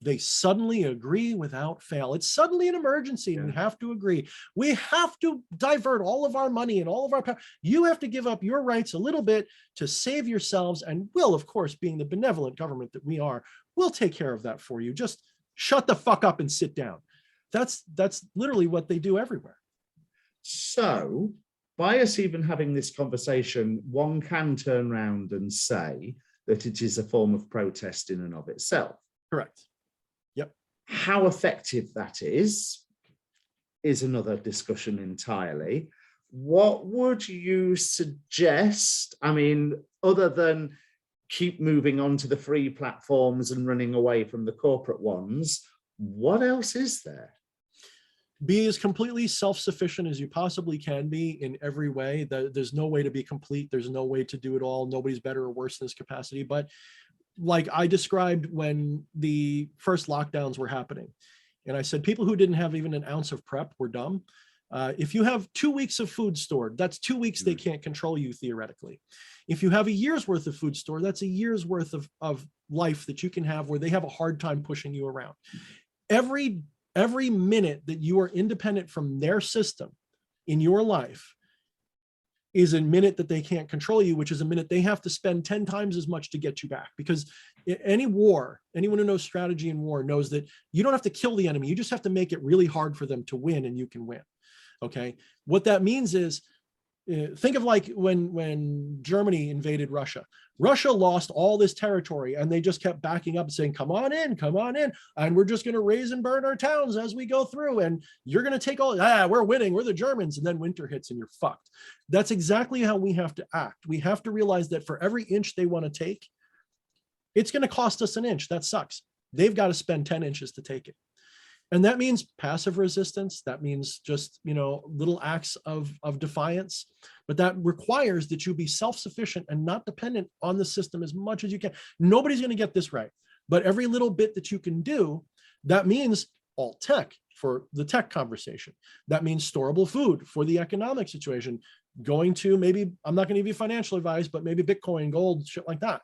they suddenly agree without fail. It's suddenly an emergency, and we have to agree. We have to divert all of our money and all of our power. You have to give up your rights a little bit to save yourselves, and we'll, of course, being the benevolent government that we are, we'll take care of that for you. Just shut the fuck up and sit down. That's literally what they do everywhere. So by us even having this conversation, one can turn around and say that it is a form of protest in and of itself. Correct. Yep. How effective that is another discussion entirely. What would you suggest? I mean, other than keep moving on to the free platforms and running away from the corporate ones, what else is there? Be as completely self-sufficient as you possibly can be in every way. There's no way to be complete. There's no way to do it all. Nobody's better or worse in this capacity. But like I described when the first lockdowns were happening, and I said people who didn't have even an ounce of prep were dumb. If you have 2 weeks of food stored, that's 2 weeks they can't control you theoretically. If you have a year's worth of food stored, that's a year's worth of life that you can have where they have a hard time pushing you around. Every minute that you are independent from their system in your life is a minute that they can't control you, which is a minute they have to spend 10 times as much to get you back. Because any war, anyone who knows strategy in war knows that you don't have to kill the enemy. You just have to make it really hard for them to win, and you can win. Okay. What that means is, think of like when Germany invaded Russia. Russia lost all this territory and they just kept backing up and saying, come on in, and we're just going to raise and burn our towns as we go through, and you're going to take all, we're winning, we're the Germans, and then winter hits and you're fucked. That's exactly how we have to act. We have to realize that for every inch they want to take, it's going to cost us an inch. That sucks. They've got to spend 10 inches to take it. And that means passive resistance. That means just, little acts of defiance. But that requires that you be self-sufficient and not dependent on the system as much as you can. Nobody's going to get this right. But every little bit that you can do, that means alt tech for the tech conversation. That means storable food for the economic situation. Going to maybe, I'm not going to give you financial advice, but maybe Bitcoin, gold, shit like that.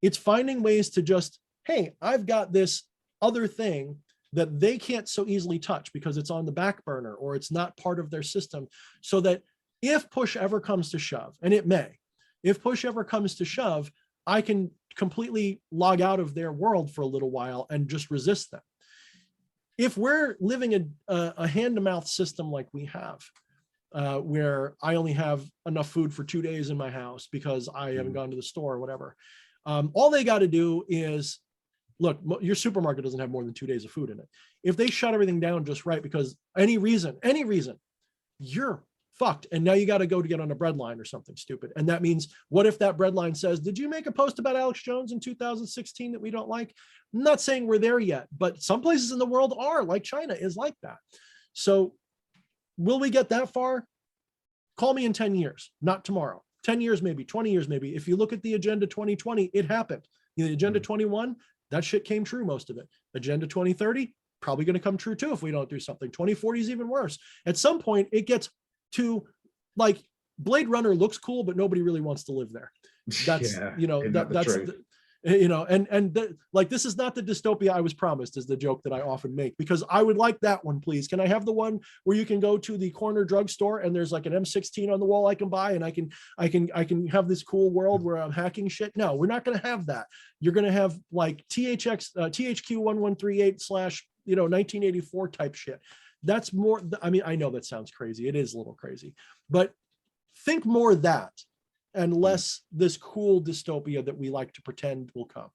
It's finding ways to just, hey, I've got this other thing that they can't so easily touch because it's on the back burner or it's not part of their system, so that if push ever comes to shove, and it may, if push ever comes to shove, I can completely log out of their world for a little while and just resist them. If we're living a hand-to-mouth system like we have, where I only have enough food for 2 days in my house because I haven't gone to the store or whatever, all they got to do is, look, your supermarket doesn't have more than 2 days of food in it. If they shut everything down just right because any reason, you're fucked. And now you got to go to get on a bread line or something stupid. And that means, what if that bread line says, did you make a post about Alex Jones in 2016 that we don't like? I'm not saying we're there yet, but some places in the world are, like China is like that. So will we get that far? Call me in 10 years, not tomorrow. 10 years, maybe 20 years, maybe. If you look at the Agenda 2020, it happened. The Agenda 21, that shit came true, most of it. Agenda 2030, probably going to come true too if we don't do something. 2040 is even worse. At some point, it gets to, like, Blade Runner looks cool, but nobody really wants to live there. That's, like, this is not the dystopia I was promised, is the joke that I often make, because I would like that one, please. Can I have the one where you can go to the corner drugstore and there's like an M16 on the wall I can buy, and I can have this cool world where I'm hacking shit? No, we're not going to have that. You're going to have like THQ 1138 / 1984 type shit. That's more, I mean, I know that sounds crazy. It is a little crazy, but think more that and less this cool dystopia that we like to pretend will come.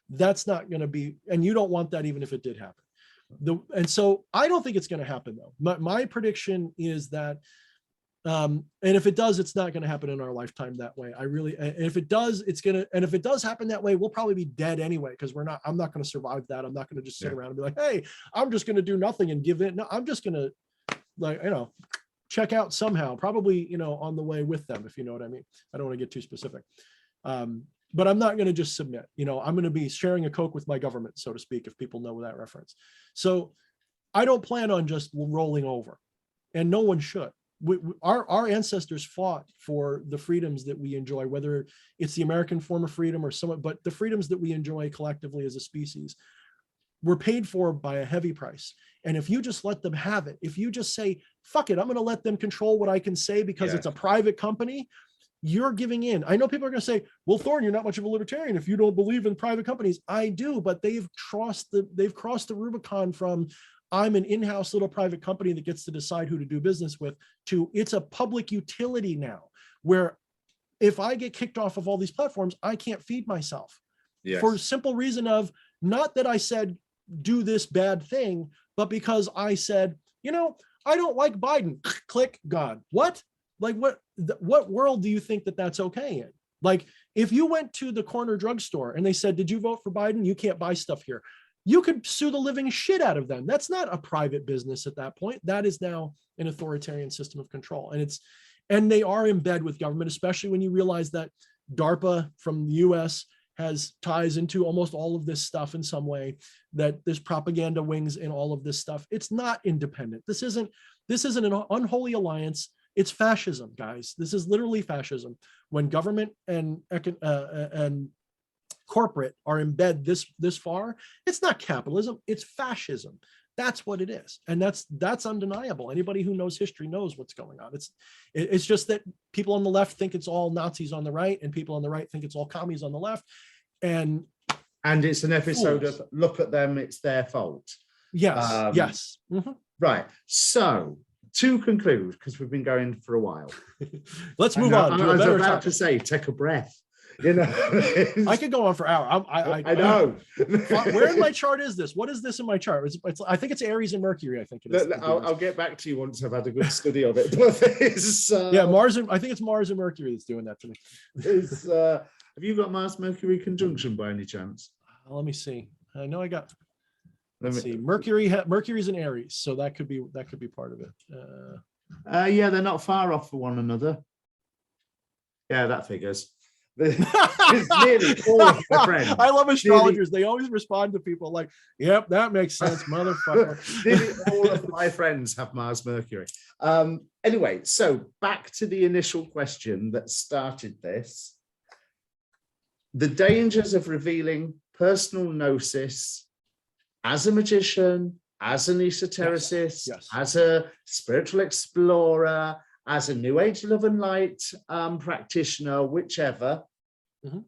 That's not going to be, and you don't want that even if it did happen. And so I don't think it's going to happen though. My prediction is that, and if it does, it's not going to happen in our lifetime that way. And if it does, and if it does happen that way, we'll probably be dead anyway, because I'm not going to survive that. I'm not going to just sit around and be like, hey, I'm just going to do nothing and give in. No, I'm just going to, check out somehow, probably, on the way with them, if you know what I mean. I don't want to get too specific. But I'm not going to just submit. I'm going to be sharing a Coke with my government, so to speak, if people know that reference. So I don't plan on just rolling over, and no one should. Our ancestors fought for the freedoms that we enjoy, whether it's the American form of freedom or somewhat, but the freedoms that we enjoy collectively as a species were paid for by a heavy price. And if you just let them have it, if you just say, fuck it, I'm going to let them control what I can say because it's a private company, you're giving in. I know people are going to say, well, Thorne, you're not much of a libertarian if you don't believe in private companies. I do, but they've crossed the Rubicon from, I'm an in-house little private company that gets to decide who to do business with, to it's a public utility now, where if I get kicked off of all these platforms, I can't feed myself. For a simple reason of, not that I said, do this bad thing, but because I said, I don't like Biden, click, gone. What? Like, what world do you think that that's okay in? Like, if you went to the corner drugstore and they said, did you vote for Biden? You can't buy stuff here. you could sue the living shit out of them. That's not a private business at that point. That is now an authoritarian system of control. And they are in bed with government, especially when you realize that DARPA from the US has ties into almost all of this stuff in some way, that there's propaganda wings in all of this stuff. It's not independent. This isn't an unholy alliance. It's fascism, guys. This is literally fascism. When government and corporate are in bed this far, it's not capitalism, it's fascism. That's what it is. And that's undeniable. Anybody who knows history knows what's going on. It's just that people on the left think it's all Nazis on the right, and people on the right think it's all commies on the left. And it's an episode of look at them, it's their fault. Yes, yes. Mm-hmm. Right. So to conclude, because we've been going for a while. Let's move on. I was about to say, take a breath. You know, I could go on for hours. I know. Where in my chart is this? What is this in my chart? I think it's Aries and Mercury. I think it is. I'll get back to you once I've had a good study of it. But yeah, Mars. I think it's Mars and Mercury that's doing that to me. Have you got Mars Mercury conjunction by any chance? Let me see. I know I got. Let's see. Mercury's in Aries, so that could be part of it. Yeah, they're not far off for one another. Yeah, that figures. It's nearly all of my friends. I love astrologers. They always respond to people like, "Yep, that makes sense, motherfucker." Nearly all of my friends have Mars Mercury. Anyway, so back to the initial question that started this: the dangers of revealing personal gnosis as a magician, as an esotericist, yes. as a spiritual explorer, as a New Age love and light practitioner, whichever. Mm-hmm.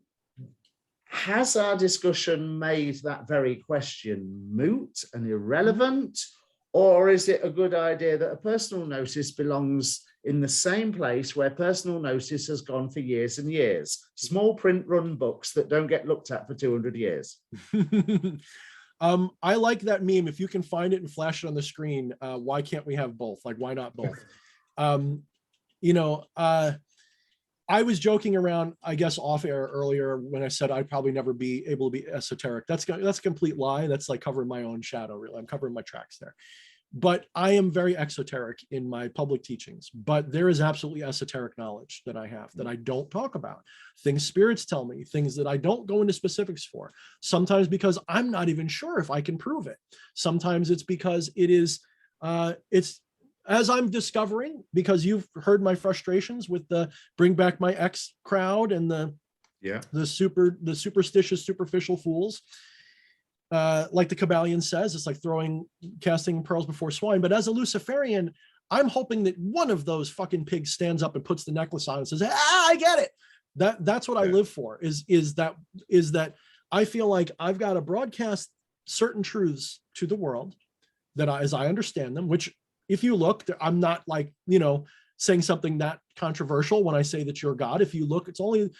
Has our discussion made that very question moot and irrelevant? Or is it a good idea that a personal gnosis belongs in the same place where personal gnosis has gone for years and years? Small print run books that don't get looked at for 200 years. I like that meme. If you can find it and flash it on the screen, why can't we have both? Like, why not both? I was joking around, I guess, off air earlier when I said I'd probably never be able to be esoteric. That's a complete lie. That's like covering my own shadow, really. I'm covering my tracks there. But I am very exoteric in my public teachings. But there is absolutely esoteric knowledge that I have that I don't talk about. Things spirits tell me, things that I don't go into specifics for. Sometimes because I'm not even sure if I can prove it. Sometimes it's because it's as I'm discovering, because you've heard my frustrations with the bring back my ex crowd and the superstitious, superficial fools. Like the Kabbalion says, it's like casting pearls before swine. But as a Luciferian, I'm hoping that one of those fucking pigs stands up and puts the necklace on and says, I get it. That's what I live for, is that I feel like I've got to broadcast certain truths to the world that as I understand them, which if you look, I'm not like, saying something that controversial when I say that you're God. If you look, it's only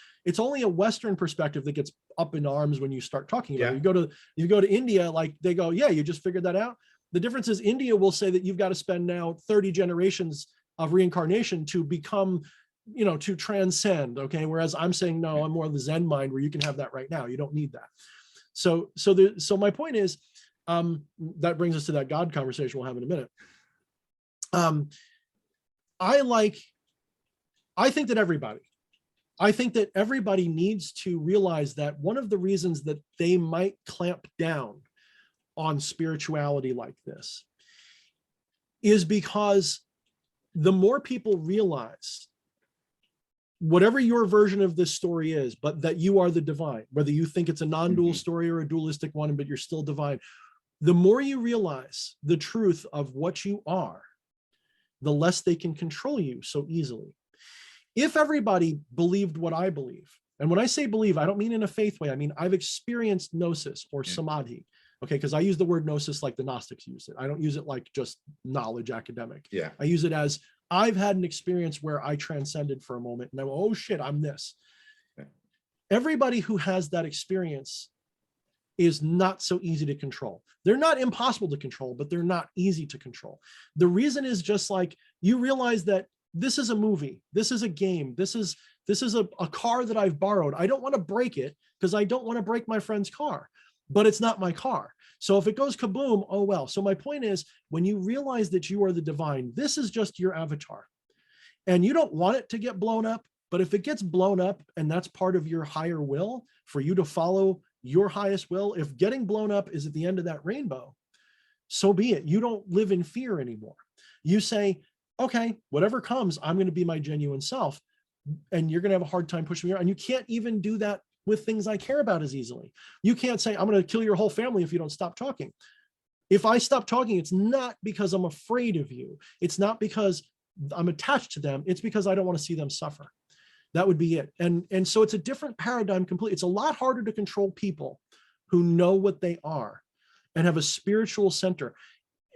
a Western perspective that gets up in arms when you start talking about it. You go to India, like they go, yeah, you just figured that out. The difference is India will say that you've got to spend now 30 generations of reincarnation to become, to transcend. Okay. Whereas I'm saying, no, I'm more of the Zen mind where you can have that right now. You don't need that. So my point is, that brings us to that God conversation we'll have in a minute. I think that everybody needs to realize that one of the reasons that they might clamp down on spirituality like this is because the more people realize whatever your version of this story is, but that you are the divine, whether you think it's a non-dual story or a dualistic one, but you're still divine, the more you realize the truth of what you are, the less they can control you so easily. If everybody believed what I believe, and when I say believe, I don't mean in a faith way, I mean, I've experienced gnosis or samadhi, okay? Because I use the word gnosis like the Gnostics use it. I don't use it like just knowledge academic. Yeah. I use it as I've had an experience where I transcended for a moment and I went, oh shit, I'm this. Yeah. Everybody who has that experience is not so easy to control. They're not impossible to control, but they're not easy to control. The reason is just like you realize that this is a movie, this is a game, this is a car that I've borrowed. I don't want to break it because I don't want to break my friend's car. but it's not my car. So if it goes kaboom, oh well. So my point is, when you realize that you are the divine, this is just your avatar. And you don't want it to get blown up, but if it gets blown up and that's part of your higher will, for you to follow your highest will, if getting blown up is at the end of that rainbow, so be it. You don't live in fear anymore. You say, okay, whatever comes, I'm going to be my genuine self. And you're going to have a hard time pushing me around. And you can't even do that with things I care about as easily. You can't say, I'm going to kill your whole family if you don't stop talking. If I stop talking, it's not because I'm afraid of you. It's not because I'm attached to them. It's because I don't want to see them suffer. That would be it. And so it's a different paradigm completely. It's a lot harder to control people who know what they are and have a spiritual center.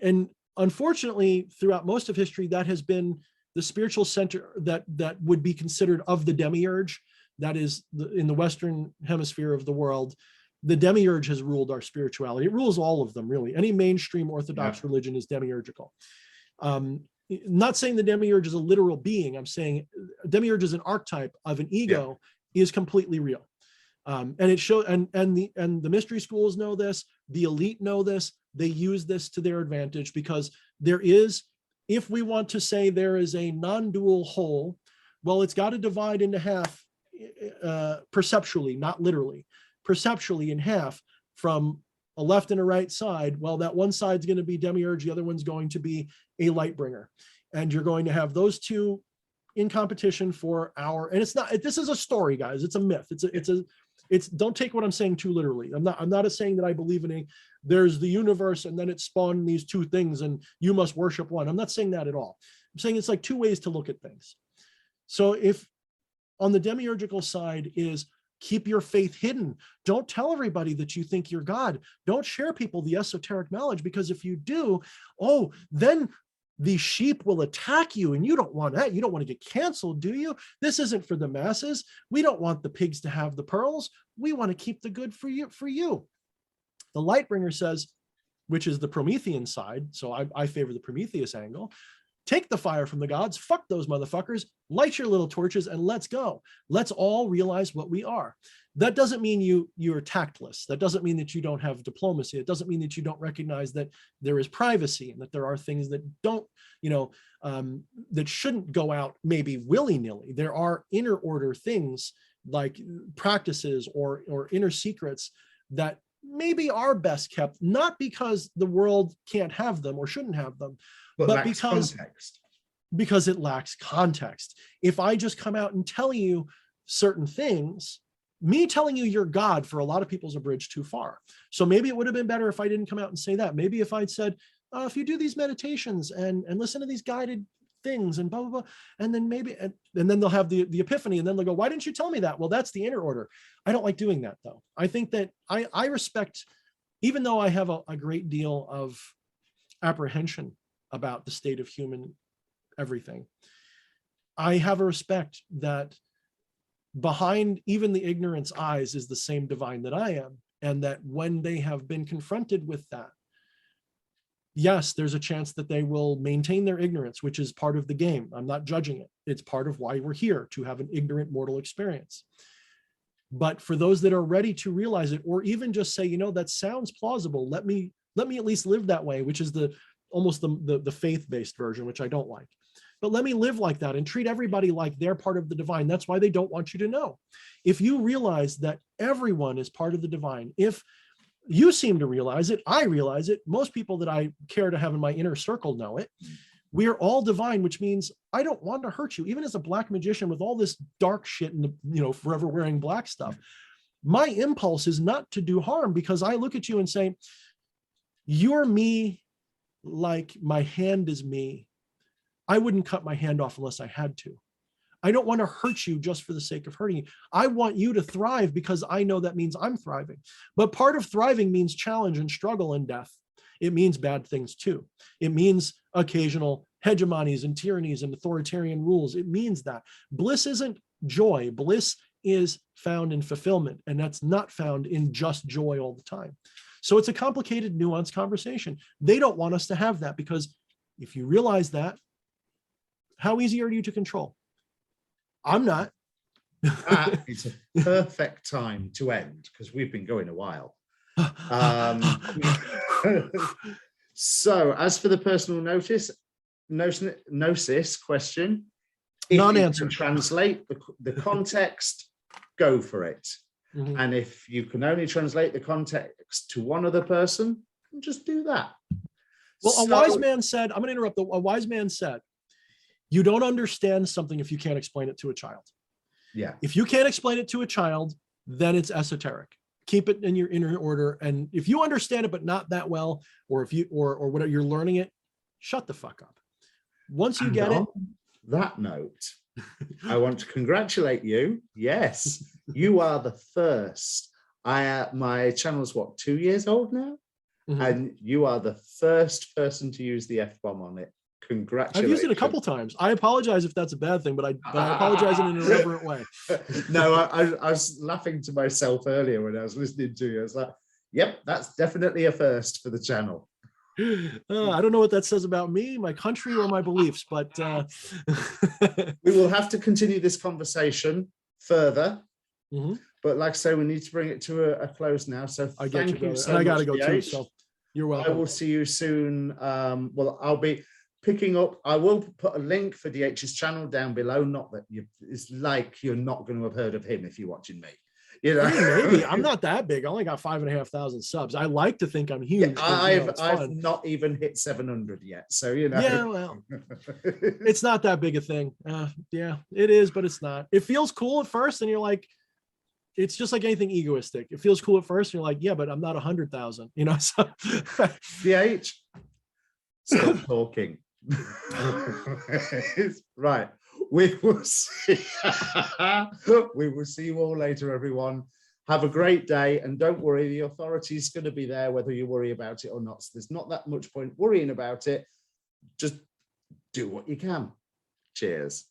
And unfortunately, throughout most of history, that has been the spiritual center that would be considered of the demiurge. That is, in the Western hemisphere of the world, the demiurge has ruled our spirituality. It rules all of them, really. Any mainstream Orthodox religion is demiurgical. Not saying the demiurge is a literal being. I'm saying demiurge is an archetype of an ego, is completely real. And it shows, and the mystery schools know this, the elite know this, they use this to their advantage, because there is, if we want to say there is a non-dual whole, well, it's got to divide into half perceptually, not literally, perceptually in half, from a left and a right side. Well, that one side's going to be demiurge, the other one's going to be a light bringer. And you're going to have those two in competition for our, and it's not, this is a story, guys. It's a myth. It's don't take what I'm saying too literally. I'm not saying that I believe in there's the universe and then it spawned these two things and you must worship one. I'm not saying that at all. I'm saying it's like two ways to look at things. So if on the demiurgical side is keep your faith hidden. Don't tell everybody that you think you're God. Don't share people the esoteric knowledge, because if you do, oh, then the sheep will attack you, and you don't want that. You don't want to get canceled, do you? This isn't for the masses. We don't want the pigs to have the pearls. We want to keep the good for you. The Lightbringer says, which is the Promethean side, so I favor the Prometheus angle, take the fire from the gods, fuck those motherfuckers, light your little torches, and let's go. Let's all realize what we are. That doesn't mean you're tactless. That doesn't mean that you don't have diplomacy. It doesn't mean that you don't recognize that there is privacy and that there are things that don't, that shouldn't go out maybe willy-nilly. There are inner order things like practices or inner secrets that maybe are best kept, not because the world can't have them or shouldn't have them, but because it lacks context. If I just come out and tell you certain things, me telling you you're God for a lot of people is a bridge too far. So maybe it would have been better if I didn't come out and say that. Maybe if I'd said, if you do these meditations and listen to these guided things and blah, blah, blah, and then maybe, and then they'll have the epiphany, and then they'll go, why didn't you tell me that? Well, that's the inner order. I don't like doing that though. I think that I respect, even though I have a great deal of apprehension about the state of human everything, I have a respect that behind even the ignorant's eyes is the same divine that I am. And that when they have been confronted with that, yes, there's a chance that they will maintain their ignorance, which is part of the game. I'm not judging it. It's part of why we're here, to have an ignorant mortal experience. But for those that are ready to realize it, or even just say, that sounds plausible, let me at least live that way, which is almost the faith-based version, which I don't like. But let me live like that and treat everybody like they're part of the divine. That's why they don't want you to know. If you realize that everyone is part of the divine, if you seem to realize it, I realize it, most people that I care to have in my inner circle know it, we're all divine, which means I don't want to hurt you. Even as a black magician with all this dark shit and forever wearing black stuff, my impulse is not to do harm, because I look at you and say, you're me like my hand is me. I wouldn't cut my hand off unless I had to. I don't want to hurt you just for the sake of hurting you. I want you to thrive because I know that means I'm thriving. But part of thriving means challenge and struggle and death. It means bad things too. It means occasional hegemonies and tyrannies and authoritarian rules. It means that. Bliss isn't joy. Bliss is found in fulfillment, and that's not found in just joy all the time. So it's a complicated, nuanced conversation. They don't want us to have that, because if you realize that, how easy are you to control? I'm not. It's a perfect time to end, because we've been going a while. So as for the personal gnosis question, if non-answer, you can translate the context, go for it. Mm-hmm. And if you can only translate the context to one other person, just do that. Well, a wise man said, I'm going to interrupt. A wise man said, you don't understand something if you can't explain it to a child. Yeah. If you can't explain it to a child, then it's esoteric. Keep it in your inner order. And if you understand it, but not that well, or if you, or whatever, you're learning it, shut the fuck up. Once you get it. That note, I want to congratulate you. Yes, you are the first. My channel's what, 2 years old now? Mm-hmm. And you are the first person to use the F-bomb on it. Congratulations. I've used it a couple times. I apologize if that's a bad thing, but I apologize in an irreverent way. No, I was laughing to myself earlier when I was listening to you. I was like, yep, that's definitely a first for the channel. I don't know what that says about me, my country, or my beliefs, but we will have to continue this conversation further. Mm-hmm. But like I say, we need to bring it to a close now. So thank you so much. I got to go too, so you're welcome. I will see you soon. Well, I'll be picking up. I will put a link for DH's channel down below. Not that it's like you're not going to have heard of him if you're watching me. You know? Maybe. I'm not that big. I only got 5,500 subs. I like to think I'm huge. Yeah, I've not even hit 700 yet. So, you know. Yeah, well, it's not that big a thing. Yeah, it is, but it's not. It feels cool at first, and you're like, it's just like anything egoistic. It feels cool at first, and you're like, yeah, but I'm not 100,000. You know. So. DH, stop talking. Right. We will see. We will see you all later, everyone. Have a great day, and don't worry, the authority is going to be there whether you worry about it or not. So there's not that much point worrying about it. Just do what you can. Cheers.